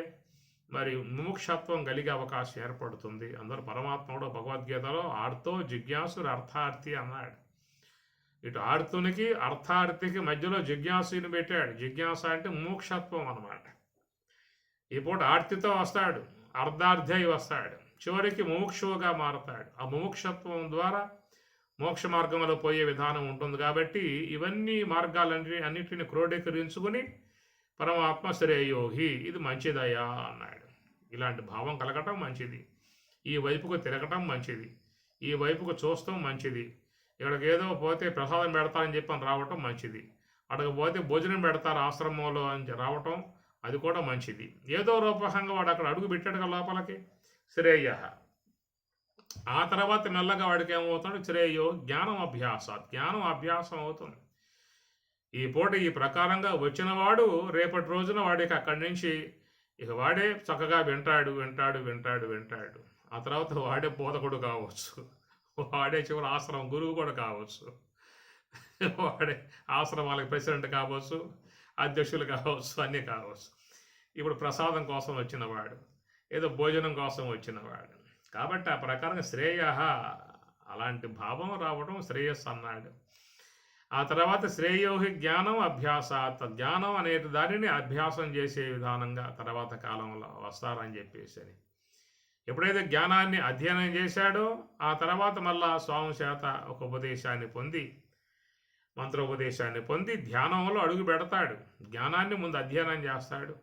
మరి ముముక్షత్వం కలిగే అవకాశం ఏర్పడుతుంది. అందరూ పరమాత్ముడు భగవద్గీతలో ఆర్తో జిజ్ఞాసుడు అర్థార్థి అన్నాడు. ఇటు ఆర్తునికి అర్థార్థికి మధ్యలో జిజ్ఞాసుని పెట్టాడు. జిజ్ఞాస అంటే ముముక్షత్వం అన్నమాట. ఈ పూట ఆర్తితో వస్తాడు, అర్ధార్థి వస్తాడు, చివరికి ముముక్షువుగా మారతాడు. ఆ ముముక్షత్వం ద్వారా మోక్ష మార్గంలో పోయే విధానం ఉంటుంది. కాబట్టి ఇవన్నీ అన్నిటిని క్రోడీకరించుకుని పరమాత్మ శ్రేయోహి, ఇది మంచిదయ్యా అన్నాడు. ఇలాంటి భావం కలగటం మంచిది, ఈ వైపుకు తిరగటం మంచిది, ఈ వైపుకు చూస్తాం మంచిది. ఇక్కడికి ఏదో పోతే ప్రసాదం పెడతారని చెప్పని రావటం మంచిది, అక్కడికి పోతే భోజనం పెడతారు ఆశ్రమంలో అని రావటం అది కూడా మంచిది. ఏదో రూపకంగా వాడు అక్కడ అడుగు పెట్టాడుగా లోపలికి, శ్రేయ. ఆ తర్వాత మెల్లగా వాడికి ఏమవుతాడు, శ్రేయో జ్ఞానం అభ్యాసం అవుతుంది. ఈ పూట ఈ ప్రకారంగా వచ్చినవాడు రేపటి రోజున వాడికి అక్కడి నుంచి ఇక వాడే చక్కగా వింటాడు. ఆ తర్వాత వాడే బోధకుడు కావచ్చు, వాడే చివరి ఆశ్రమం గురువు కూడా కావచ్చు, వాడే ఆశ్రమాలకు ప్రెసిడెంట్ కావచ్చు, అధ్యక్షులు కావచ్చు, అన్నీ కావచ్చు. ఇప్పుడు ప్రసాదం కోసం వచ్చినవాడు, ఏదో భోజనం కోసం వచ్చినవాడు. కాబట్టి ఆ ప్రకారంగా శ్రేయ, అలాంటి భావం రావడం శ్రేయస్సు అన్నాడు. ఆ తర్వాత శ్రేయోహి జ్ఞానం అభ్యాసాత్, జ్ఞానం అనే దానిని అభ్యాసం చేసే విధానంగా తర్వాత కాలంలో వస్తారని చెప్పేసి అని. ఎప్పుడైతే జ్ఞానాన్ని అధ్యయనం చేశాడో ఆ తర్వాత మళ్ళా స్వామి చేత ఒక ఉపదేశాన్ని పొంది, మంత్రోపదేశాన్ని పొంది ధ్యానంలో అడుగు పెడతాడు. జ్ఞానాన్ని ముందు అధ్యయనం చేస్తాడు.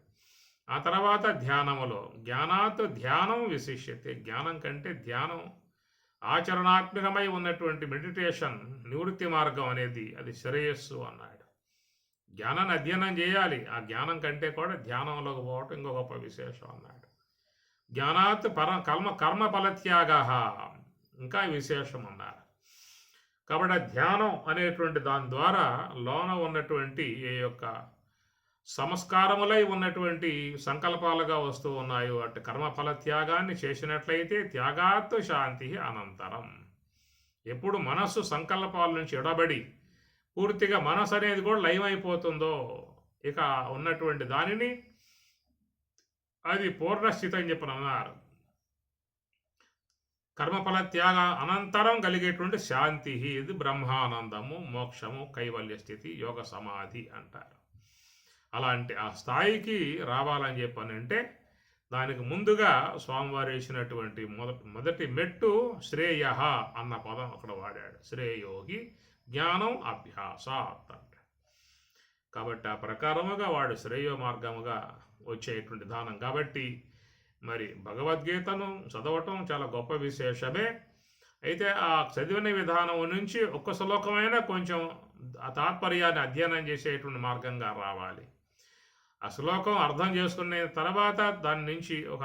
ఆ తర్వాత ధ్యానములో, జ్ఞానాత్ ధ్యానం విశిష్యతే, జ్ఞానం కంటే ధ్యానం ఆచరణాత్మకమై ఉన్నటువంటి మెడిటేషన్, నివృత్తి మార్గం అనేది అది శ్రేయస్సు అన్నాడు. జ్ఞానాన్ని అధ్యయనం చేయాలి, ఆ జ్ఞానం కంటే కూడా ధ్యానంలోకి పోవటం ఇంకో గొప్ప విశేషం అన్నాడు. జ్ఞానాత్ కర్మఫలత్యాగ, ఇంకా విశేషం అన్నారు. కాబట్టి ధ్యానం అనేటువంటి దాని ద్వారా లోన ఉన్నటువంటి ఏ యొక్క సంస్కారములై ఉన్నటువంటి సంకల్పాలుగా వస్తూ ఉన్నాయో అటు కర్మఫల త్యాగాన్ని చేసినట్లయితే త్యాగాత్ శాంతి అనంతరం. ఎప్పుడు మనస్సు సంకల్పాల నుంచి ఎడబడి పూర్తిగా మనసు అనేది కూడా లయమైపోతుందో ఇక ఉన్నటువంటి దానిని అది పూర్ణస్థితి అని చెప్పని అన్నారు. కర్మఫల త్యాగ అనంతరం కలిగేటువంటి శాంతి, ఇది బ్రహ్మానందము, మోక్షము, కైవల్య స్థితి, యోగ సమాధి అంటారు. అలాంటి ఆ స్థాయికి రావాలని చెప్పనంటే దానికి ముందుగా స్వామివారు వేసినటువంటి మొదటి మెట్టు శ్రేయ అన్న పదం అక్కడ వాడాడు. శ్రేయోగి జ్ఞానం అభ్యాసాత్ అంట. కాబట్టి ఆ ప్రకారముగా వాడు శ్రేయో మార్గముగా వచ్చేటువంటి దానం. కాబట్టి మరి భగవద్గీతను చదవటం చాలా గొప్ప విశేషమే. అయితే ఆ చదివిన విధానం నుంచి ఒక్క శ్లోకమైనా కొంచెం ఆ తాత్పర్యాన్ని అధ్యయనం చేసేటువంటి మార్గంగా రావాలి. ఆ శ్లోకం అర్థం చేసుకునే తర్వాత దాని నుంచి ఒక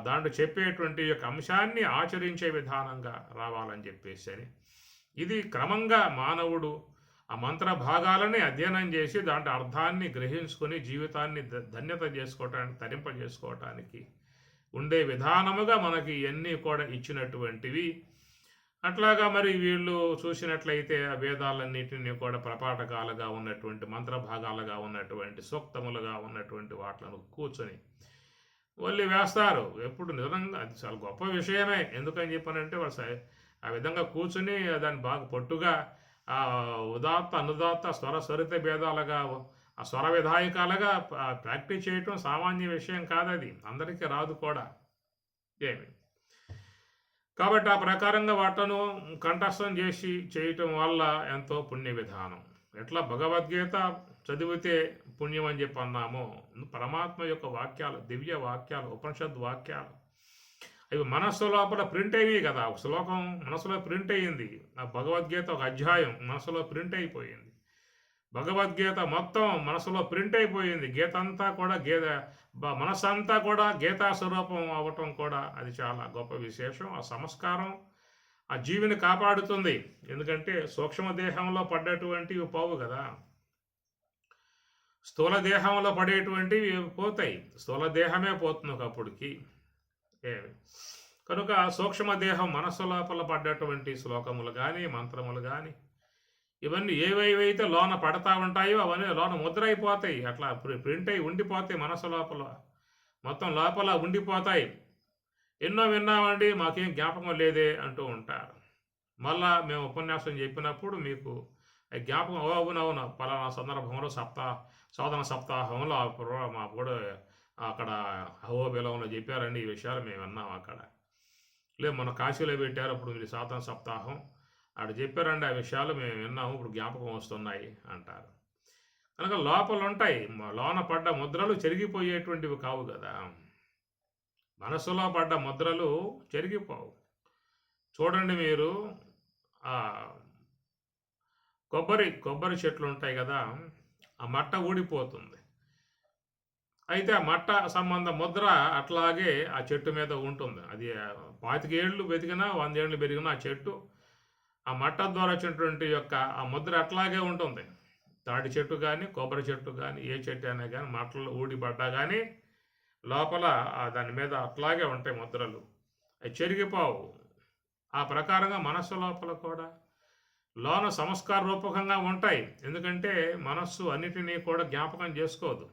దాంట్లో చెప్పేటువంటి యొక్క అంశాన్ని ఆచరించే విధానంగా రావాలని చెప్పేసి అని. ఇది క్రమంగా మానవుడు ఆ మంత్ర భాగాలని అధ్యయనం చేసి దాంట్లో అర్థాన్ని గ్రహించుకొని జీవితాన్ని ధన్యత చేసుకోవటానికి, తరింపజేసుకోవటానికి ఉండే విధానముగా మనకి ఇవన్నీ కూడా ఇచ్చినటువంటివి. అట్లాగా మరి వీళ్ళు చూసినట్లయితే ఆ వేదాలన్నింటినీ కూడా ప్రపాఠకాలుగా ఉన్నటువంటి మంత్రభాగాలుగా ఉన్నటువంటి సూక్తములుగా ఉన్నటువంటి వాటిలను కూర్చొని వాళ్ళు వేస్తారు. ఎప్పుడు నిజంగా అది చాలా గొప్ప విషయమే. ఎందుకని చెప్పానంటే వాళ్ళు ఆ విధంగా కూర్చుని దాన్ని బాగా పట్టుగా ఆ ఉదాత్త అనుదాత్త స్వర స్వరిత భేదాలుగా ఆ స్వర విధాయకాలుగా ప్రాక్టీస్ చేయటం సామాన్య విషయం కాదు. అది అందరికీ రాదు కూడా ఏమి. కాబట్టి ఆ ప్రకారంగా వాటను కంఠస్థం చేసి చేయటం వల్ల ఎంతో పుణ్య విధానం. ఎట్లా భగవద్గీత చదివితే పుణ్యం అని చెప్పి అన్నామో, పరమాత్మ యొక్క వాక్యాలు, దివ్య వాక్యాలు, ఉపనిషద్ వాక్యాలు అవి మనస్సు లోపల ప్రింట్ అయినాయి కదా. ఒక శ్లోకం మనసులో ప్రింట్ అయ్యింది. ఆ భగవద్గీత ఒక అధ్యాయం మనసులో ప్రింట్ అయిపోయింది. భగవద్గీత మొత్తం మనసులో ప్రింట్ అయిపోయింది. గీత అంతా కూడా మనసు అంతా కూడా గీతా స్వరూపం అవ్వటం కూడా అది చాలా గొప్ప విశేషం. ఆ సంస్కారం ఆ జీవిని కాపాడుతుంది. ఎందుకంటే సూక్ష్మ దేహంలో పడ్డటువంటివి పోవు కదా, స్థూల దేహంలో పడేటువంటివి పోతాయి. స్థూల దేహమే పోతుంది ఒకప్పటికి. కనుక సూక్ష్మ దేహం మనస్సు లోపల పడ్డటువంటి శ్లోకములు కానీ మంత్రములు కానీ ఇవన్నీ ఏవేవైతే లోన పడతా ఉంటాయో అవన్నీ లోన ముద్ర అయిపోతాయి. అట్లా ప్రింట్ అయి ఉండిపోతాయి. మనసు లోపల మొత్తం లోపల ఉండిపోతాయి. ఎన్నో విన్నామండి, మాకేం జ్ఞాపకం లేదే అంటూ ఉంటారు. మళ్ళా మేము ఉపన్యాసం చెప్పినప్పుడు మీకు జ్ఞాపకం అవునవును పలానా సందర్భంలో శోధన సప్తాహంలో మా కూడా అక్కడ అహోబిలంలో చెప్పారండి ఈ విషయాలు మేము విన్నాం. అక్కడ లేదు మన కాశీలో పెట్టారు అప్పుడు మీరు సాధన సప్తాహం అక్కడ చెప్పారండి, ఆ విషయాలు మేము విన్నాము, ఇప్పుడు జ్ఞాపకం వస్తున్నాయి అంటారు. కనుక లోపల ఉంటాయి. లోన పడ్డ ముద్రలు చెరిగిపోయేటువంటివి కావు కదా. మనసులో పడ్డ ముద్రలు చెరిగిపోవు. చూడండి మీరు కొబ్బరి చెట్లు ఉంటాయి కదా, ఆ మట్ట ఊడిపోతుంది. అయితే ఆ మట్ట సంబంధ ముద్ర అట్లాగే ఆ చెట్టు మీద ఉంటుంది. అది 25 ఏళ్ళు బతికినా 100 ఏళ్ళు పెరిగినా ఆ చెట్టు ఆ మట్ట ద్వారా వచ్చినటువంటి యొక్క ఆ ముద్ర అట్లాగే ఉంటుంది. తాటి చెట్టు కానీ కొబ్బరి చెట్టు కానీ ఏ చెట్టు అయినా కానీ మట్టలు ఊడిపడ్డా కానీ లోపల దాని మీద అట్లాగే ఉంటాయి ముద్రలు, అవి చెరిగిపోవు. ఆ ప్రకారంగా మనస్సు లోపల కూడా లోన సంస్కార రూపకంగా ఉంటాయి. ఎందుకంటే మనస్సు అన్నిటినీ కూడా జ్ఞాపకం చేసుకోదు.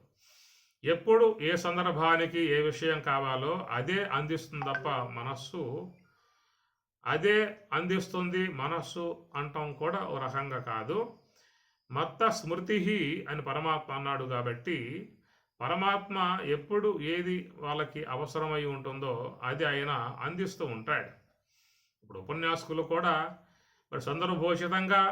ఎప్పుడు ఏ సందర్భానికి ఏ విషయం కావాలో అదే అందిస్తుంది తప్ప మనస్సు అదే అందిస్తుంది మనస్సు అంటాం కూడా ఓ రకంగా కాదు. మత్త స్మృతి అని పరమాత్మ అన్నాడు కాబట్టి పరమాత్మ ఎప్పుడు ఏది వాళ్ళకి అవసరమై ఉంటుందో అది ఆయన అందిస్తూ ఉంటాడు. ఇప్పుడు ఉపన్యాసకులు కూడా మరి సందర్భోచితంగా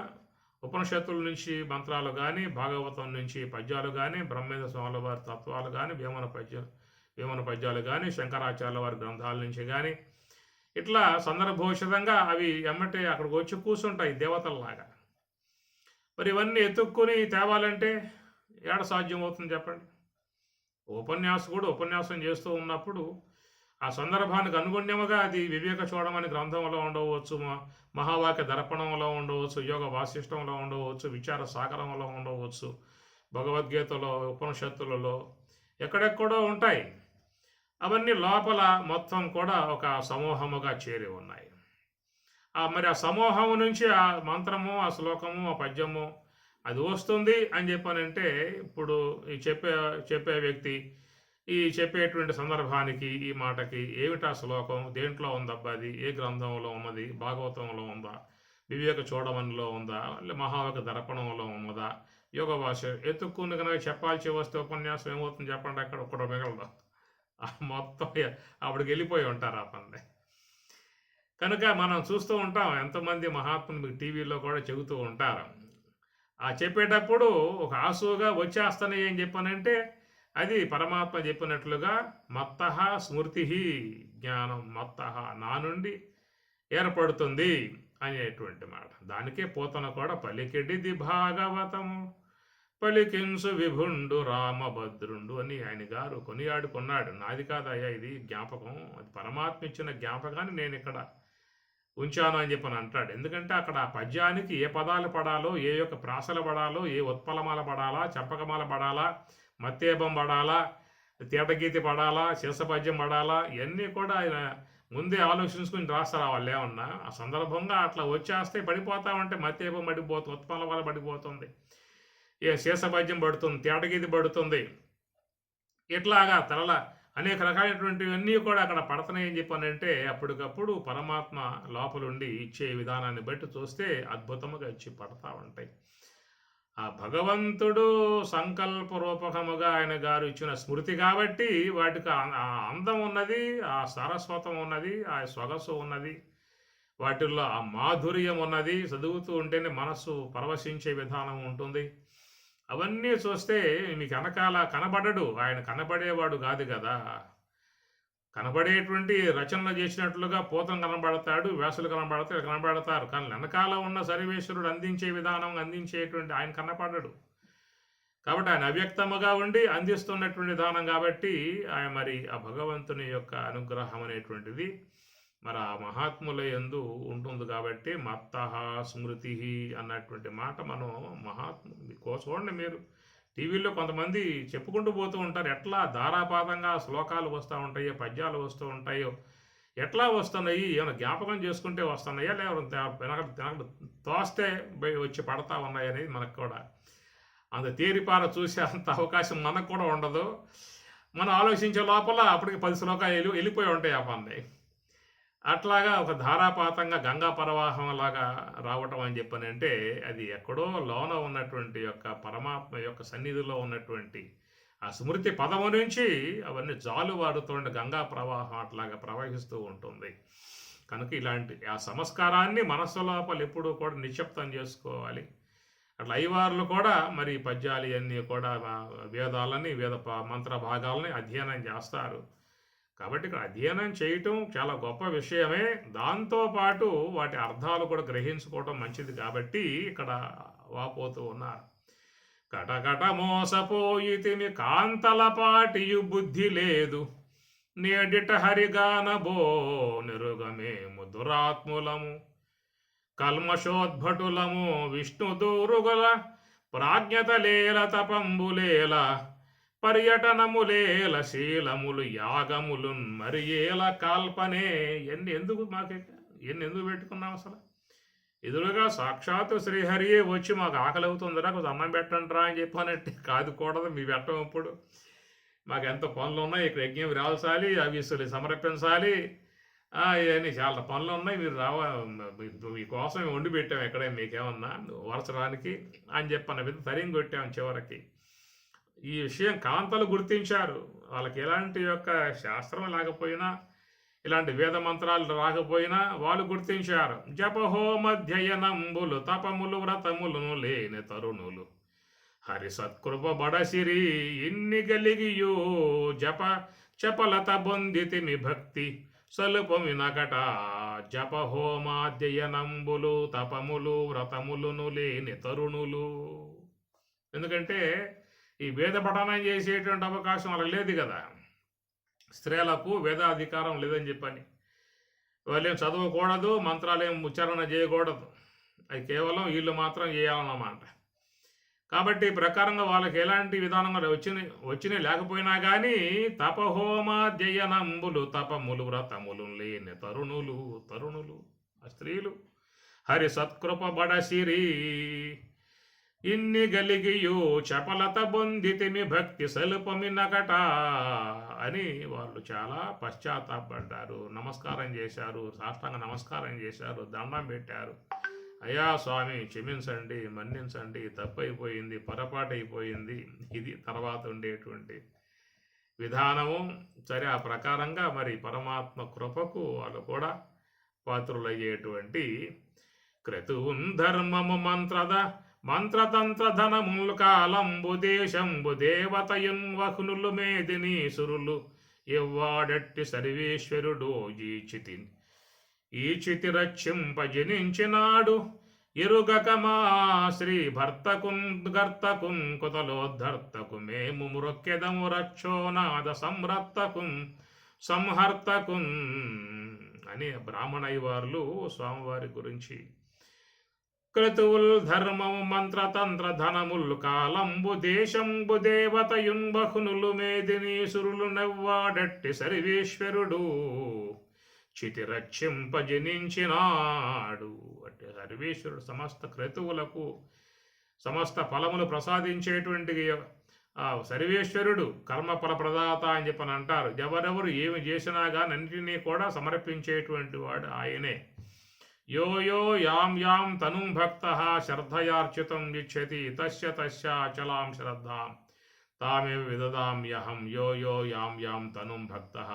ఉపనిషత్తుల నుంచి మంత్రాలు కానీ, భాగవతం నుంచి పద్యాలు కానీ, బ్రహ్మేంద్ర స్వాముల వారి తత్వాలు కానీ, వేమన పద్యాలు కానీ, శంకరాచార్యుల వారి గ్రంథాల నుంచి కానీ, ఇట్లా సందర్భోచితంగా అవి ఎమ్మటే అక్కడికి వచ్చి కూర్చుంటాయి దేవతల్లాగా. మరి ఇవన్నీ ఎత్తుక్కుని తేవాలంటే ఏడ సాధ్యం అవుతుంది చెప్పండి? ఉపన్యాసకుడు ఉపన్యాసం చేస్తూ ఉన్నప్పుడు ఆ సందర్భానికి అనుగుణ్యముగా అది వివేక చూడమని గ్రంథంలో ఉండవచ్చు, మహావాక్య దర్పణంలో ఉండవచ్చు, యోగ వాసిష్టంలో ఉండవచ్చు, విచార సాగరంలో ఉండవచ్చు, భగవద్గీతలో, ఉపనిషత్తులలో ఎక్కడెక్కడో ఉంటాయి. అవన్నీ లోపల మొత్తం కూడా ఒక సమూహముగా చేరి ఉన్నాయి. మరి ఆ సమూహము నుంచి ఆ మంత్రము, ఆ శ్లోకము, ఆ పద్యము అది వస్తుంది అని చెప్పానంటే ఇప్పుడు ఈ చెప్పే వ్యక్తి ఈ చెప్పేటువంటి సందర్భానికి ఈ మాటకి ఏమిటా శ్లోకం, దేంట్లో ఉందబ్బా, అది ఏ గ్రంథంలో ఉన్నది, భాగవతంలో ఉందా, వివేక చూడమనిలో ఉందా, మహావాక్య దర్పణంలో ఉన్నదా, యోగ భాష ఎత్తుక్కుని కనుక చెప్పాల్సి వస్తే ఉపన్యాసం ఏమవుతుంది చెప్పండి? అక్కడ ఒక్కడో మిగలదు, మొత్తం అప్పటికి వెళ్ళిపోయి ఉంటారు ఆ పని. కనుక మనం చూస్తూ ఉంటాం ఎంతమంది మహాత్ములు మీకు టీవీలో కూడా చెబుతూ ఉంటారు. ఆ చెప్పేటప్పుడు ఒక ఆసుగా వచ్చేస్తానే ఏం చెప్పానంటే అది పరమాత్మ చెప్పినట్లుగా మత్తః స్మృతి జ్ఞానం మత్తః నా నుండి ఏర్పడుతుంది అనేటువంటి మాట. దానికే పోతన కూడా పలికెడిది భాగవతము పలికింసు విభుండు రామభద్రుండు అని ఆయన గారు కొనియాడుకున్నాడు. నాది కాదయ్యా ఇది జ్ఞాపకం, అది పరమాత్మ ఇచ్చిన జ్ఞాపకాన్ని నేను ఇక్కడ ఉంచాను అని చెప్పని అంటాడు. ఎందుకంటే అక్కడ ఆ పద్యానికి ఏ పదాలు పడాలో, ఏ యొక్క ప్రాసలు పడాలో, ఏ ఉత్పలమాల పడాలా, చంపకమాల పడాలా, మత్తేబం పడాలా, తేటగీతి పడాలా, శీర్షపద్యం పడాలా, ఇవన్నీ కూడా ఆయన ముందే ఆలోచించుకుని రాస్తారు. వాళ్ళు ఏమన్నా ఆ సందర్భంగా అట్లా వచ్చేస్తే పడిపోతామంటే మత్తేబం పడిపోతుంది, ఉత్పలమాల పడిపోతుంది, ఏ శీర్షపద్యం పడుతుంది, తేటగీతి పడుతుంది, ఇట్లాగా తరల అనేక రకాలైనటువంటివన్నీ కూడా అక్కడ పడుతున్నాయని చెప్పానంటే అప్పటికప్పుడు పరమాత్మ లోపలుండి ఇచ్చే విధానాన్ని బట్టి చూస్తే అద్భుతముగా ఇచ్చి పడతా ఉంటాయి. ఆ భగవంతుడు సంకల్పరూపకముగా ఆయన గారు ఇచ్చిన స్మృతి కాబట్టి వాటికి ఆ అందం ఉన్నది, ఆ సరస్వతం ఉన్నది, ఆ సొగసు ఉన్నది, వాటిల్లో ఆ మాధుర్యం ఉన్నది. చదువుతూ ఉంటేనే మనస్సు పరవశించే విధానం ఉంటుంది. అవన్నీ చూస్తే మీకు వెనకాల కనబడడు, ఆయన కనబడేవాడు కాదు కదా. కనబడేటువంటి రచనలు చేసినట్లుగా పోతం కనబడతాడు, వ్యాసులు కనబడతారు, కానీ వెనకాల ఉన్న సర్వేశ్వరుడు అందించే విధానం అందించేటువంటి ఆయన కనపడడు. కాబట్టి ఆయన అవ్యక్తముగా ఉండి అందిస్తున్నటువంటి విధానం కాబట్టి ఆయన మరి ఆ భగవంతుని యొక్క అనుగ్రహం అనేటువంటిది మరి ఆ మహాత్ముల యందు ఉంటుంది కాబట్టి మత్తః స్మృతి అన్నటువంటి మాట మనం చూడండి మీరు టీవీలో కొంతమంది చెప్పుకుంటూ పోతూ ఉంటారు. ఎట్లా ధారాపాతంగా శ్లోకాలు వస్తూ ఉంటాయో, పద్యాలు వస్తూ ఉంటాయో, ఎట్లా వస్తున్నాయి, ఏమైనా జ్ఞాపకం చేసుకుంటే వస్తున్నాయా, లేకపోతే తోస్తే వచ్చి పడతా ఉన్నాయి అనేది మనకు కూడా అంత తేరిపార చూసే అంత అవకాశం మనకు కూడా ఉండదు. మనం ఆలోచించే లోపల అప్పటికి 10 శ్లోకాలు వెళ్ళిపోయి ఉంటాయి ఆ పని. అట్లాగా ఒక ధారాపాతంగా గంగా ప్రవాహం లాగా రావటం అని చెప్పనంటే అది ఎక్కడో లోన ఉన్నటువంటి యొక్క పరమాత్మ యొక్క సన్నిధిలో ఉన్నటువంటి ఆ స్మృతి పదము నుంచి అవన్నీ జాలువారుతుండే గంగా ప్రవాహం అట్లాగా ప్రవహిస్తూ ఉంటుంది. కనుక ఇలాంటి ఆ సంస్కారాన్ని మనస్సు లోపల ఎప్పుడూ కూడా నిశ్శబ్దం చేసుకోవాలి. అట్లా అయ్యవార్లు కూడా మరి పద్యాలు ఇవన్నీ కూడా వేదాలని మంత్ర భాగాలని అధ్యయనం చేస్తారు. కాబట్టి ఇక్కడ అధ్యయనం చేయటం చాలా గొప్ప విషయమే. దాంతోపాటు వాటి అర్థాలు కూడా గ్రహించుకోవటం మంచిది కాబట్టి ఇక్కడ వాపోతూ ఉన్నారు. కటకట మోసపోయితిమి కాంతలపాటియు బుద్ధి లేదు, నేడిట హరిగానబో నిరుగమేము దురాత్ములము, కల్మషోద్భటులము విష్ణు దూరుగుల ప్రాజ్ఞతలేల తపంబులేల, పర్యటనములేల శీలములు యాగములు మరి ఏల కాల్పనే. ఎందుకు ఎందుకు పెట్టుకున్నాం అసలు? ఎదురుగా సాక్షాత్తు శ్రీహరియే వచ్చి మాకు ఆకలి అవుతుందిరా, కొంచెం అన్నం పెట్టండి రా అని చెప్పానంటే కాదు కూడదు. మీ పెట్టం ఇప్పుడు మాకు ఎంత పనులు ఉన్నాయి, ఇక్కడ యజ్ఞం రాల్చాలి, అవిసులు సమర్పించాలి, ఇవన్నీ చాలా పనులున్నాయి. మీరు మీకోసం వండి పెట్టాం ఎక్కడైనా మీకేమన్నా వరచడానికి అని చెప్పి అన్న విధంగా తరిం కొట్టాం చివరికి. ఈ విషయం కాంతలు గుర్తించారు. వాళ్ళకి ఎలాంటి యొక్క శాస్త్రం లేకపోయినా, ఇలాంటి వేద మంత్రాలు రాకపోయినా వాళ్ళు గుర్తించారు. జపహోమధ్యయనంబులు తపములు వ్రతములను లేని తరుణులు హరి సత్కృప బడసిరి ఇన్ని గలిగియో జప చపలత బొందితిమి భక్తి సలుపమి నకట జపహోమాధ్యయనంబులు తపములు వ్రతములను లేని తరుణులు. ఎందుకంటే ఈ వేద పఠనం చేసేటువంటి అవకాశం వాళ్ళకి లేదు కదా. స్త్రీలకు వేదాధికారం లేదని చెప్పని వాళ్ళేం చదవకూడదు, మంత్రాలేం ఉచ్చారణ చేయకూడదు. అది కేవలం వీళ్ళు మాత్రం చేయాలన్నమాట. కాబట్టి ఈ ప్రకారంగా వాళ్ళకి ఎలాంటి విధానంగా వచ్చినాయి లేకపోయినా కానీ తపహోమాధ్యయనంబులు తపములు వ్రతములు లేని తరుణులు ఆ స్త్రీలు హరి సత్కృప బడసిరి ఇన్ని గలిగియు చపలత బొందితిమి భక్తి సలుపమి నకట అని వాళ్ళు చాలా పశ్చాత్తాపడ్డారు. నమస్కారం చేశారు, సాష్టాంగ నమస్కారం చేశారు, దండం పెట్టారు. అయ్యా స్వామి క్షమించండి, మన్నించండి, తప్పైపోయింది, పొరపాటైపోయింది. ఇది తర్వాత ఉండేటువంటి విధానము. సరే, ఆ ప్రకారంగా మరి పరమాత్మ కృపకు వాళ్ళు కూడా పాత్రులయ్యేటువంటి క్రతువున్ ధర్మము మంత్రతంత్ర ధనములు కాలంబు దేశంబు దేవతయున్ వహ్నులు మేదినీసురులు ఎవ్వాడట్టి సర్వేశ్వరుడు ఈ చితి రక్షింపజనించినాడు ఎరుగక మా శ్రీ భర్తకున్ గర్తకున్ కుతలోద్ధర్తకు మేము మృక్కెదము రక్షోనాద సంహర్తకున్ అని బ్రాహ్మణయ్యవార్లు స్వామివారి గురించి క్రతువుల్ ధర్మము మంత్రతంత్ర ధనముల్ కాలంబు దేశంబు దేవతయున్ బహునులు మేదినీసురులు నెవ్వాడట్టి సర్వేశ్వరుడు చితి రక్షింపజనించినాడు. అంటే సర్వేశ్వరుడు సమస్త క్రతువులకు సమస్త ఫలములు ప్రసాదించేటువంటి సర్వేశ్వరుడు కర్మఫల ప్రదాత అని చెప్పని అంటారు. ఎవరెవరు ఏమి చేసినా కానీ అన్నింటినీ కూడా సమర్పించేటువంటి వాడు ఆయనే. యో యాం యాం తనుం భక్తః శ్రద్ధయార్చితం ఇచ్చతి తస్య అచలాం శ్రద్ధాం తామేవ విదదామ్యహం యో యాం యాం తనుం భక్తః.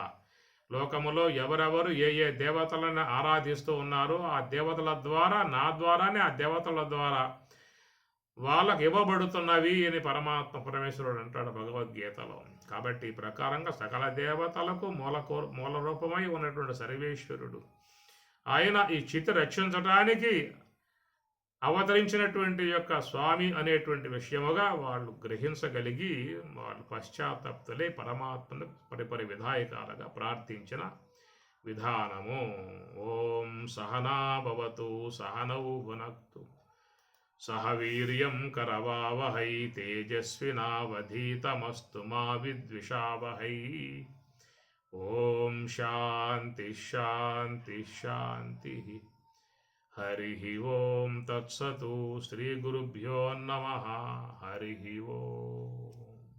లోకములో ఎవరెవరు ఏ దేవతలను ఆరాధిస్తూ ఉన్నారో ఆ దేవతల ద్వారా, నా ద్వారానే ఆ దేవతల ద్వారా వాళ్ళకు ఇవ్వబడుతున్నవి అని పరమేశ్వరుడు అంటాడు భగవద్గీతలో. కాబట్టి ఈ ప్రకారంగా సకల దేవతలకు మూల రూపమై ఉన్నటువంటి సర్వేశ్వరుడు ఆయన ఈ చితి రక్షించడానికి అవతరించినటువంటి యొక్క స్వామి అనేటువంటి విషయముగా వాళ్ళు గ్రహించగలిగి వాళ్ళు పశ్చాత్తప్తులై పరమాత్మను పరిపరి విధాయకాలుగా ప్రార్థించిన విధానము. ఓం సహనా భవతు సహనౌ భునక్తు సహ వీర్యం కరవావహై తేజస్వినావధీతమస్తు మా విద్విషావహై. ఓం శాంతి శాంతి శాంతి. హరి ఓం తత్సతు. శ్రీ గురుభ్యో నమః. హరి ఓం.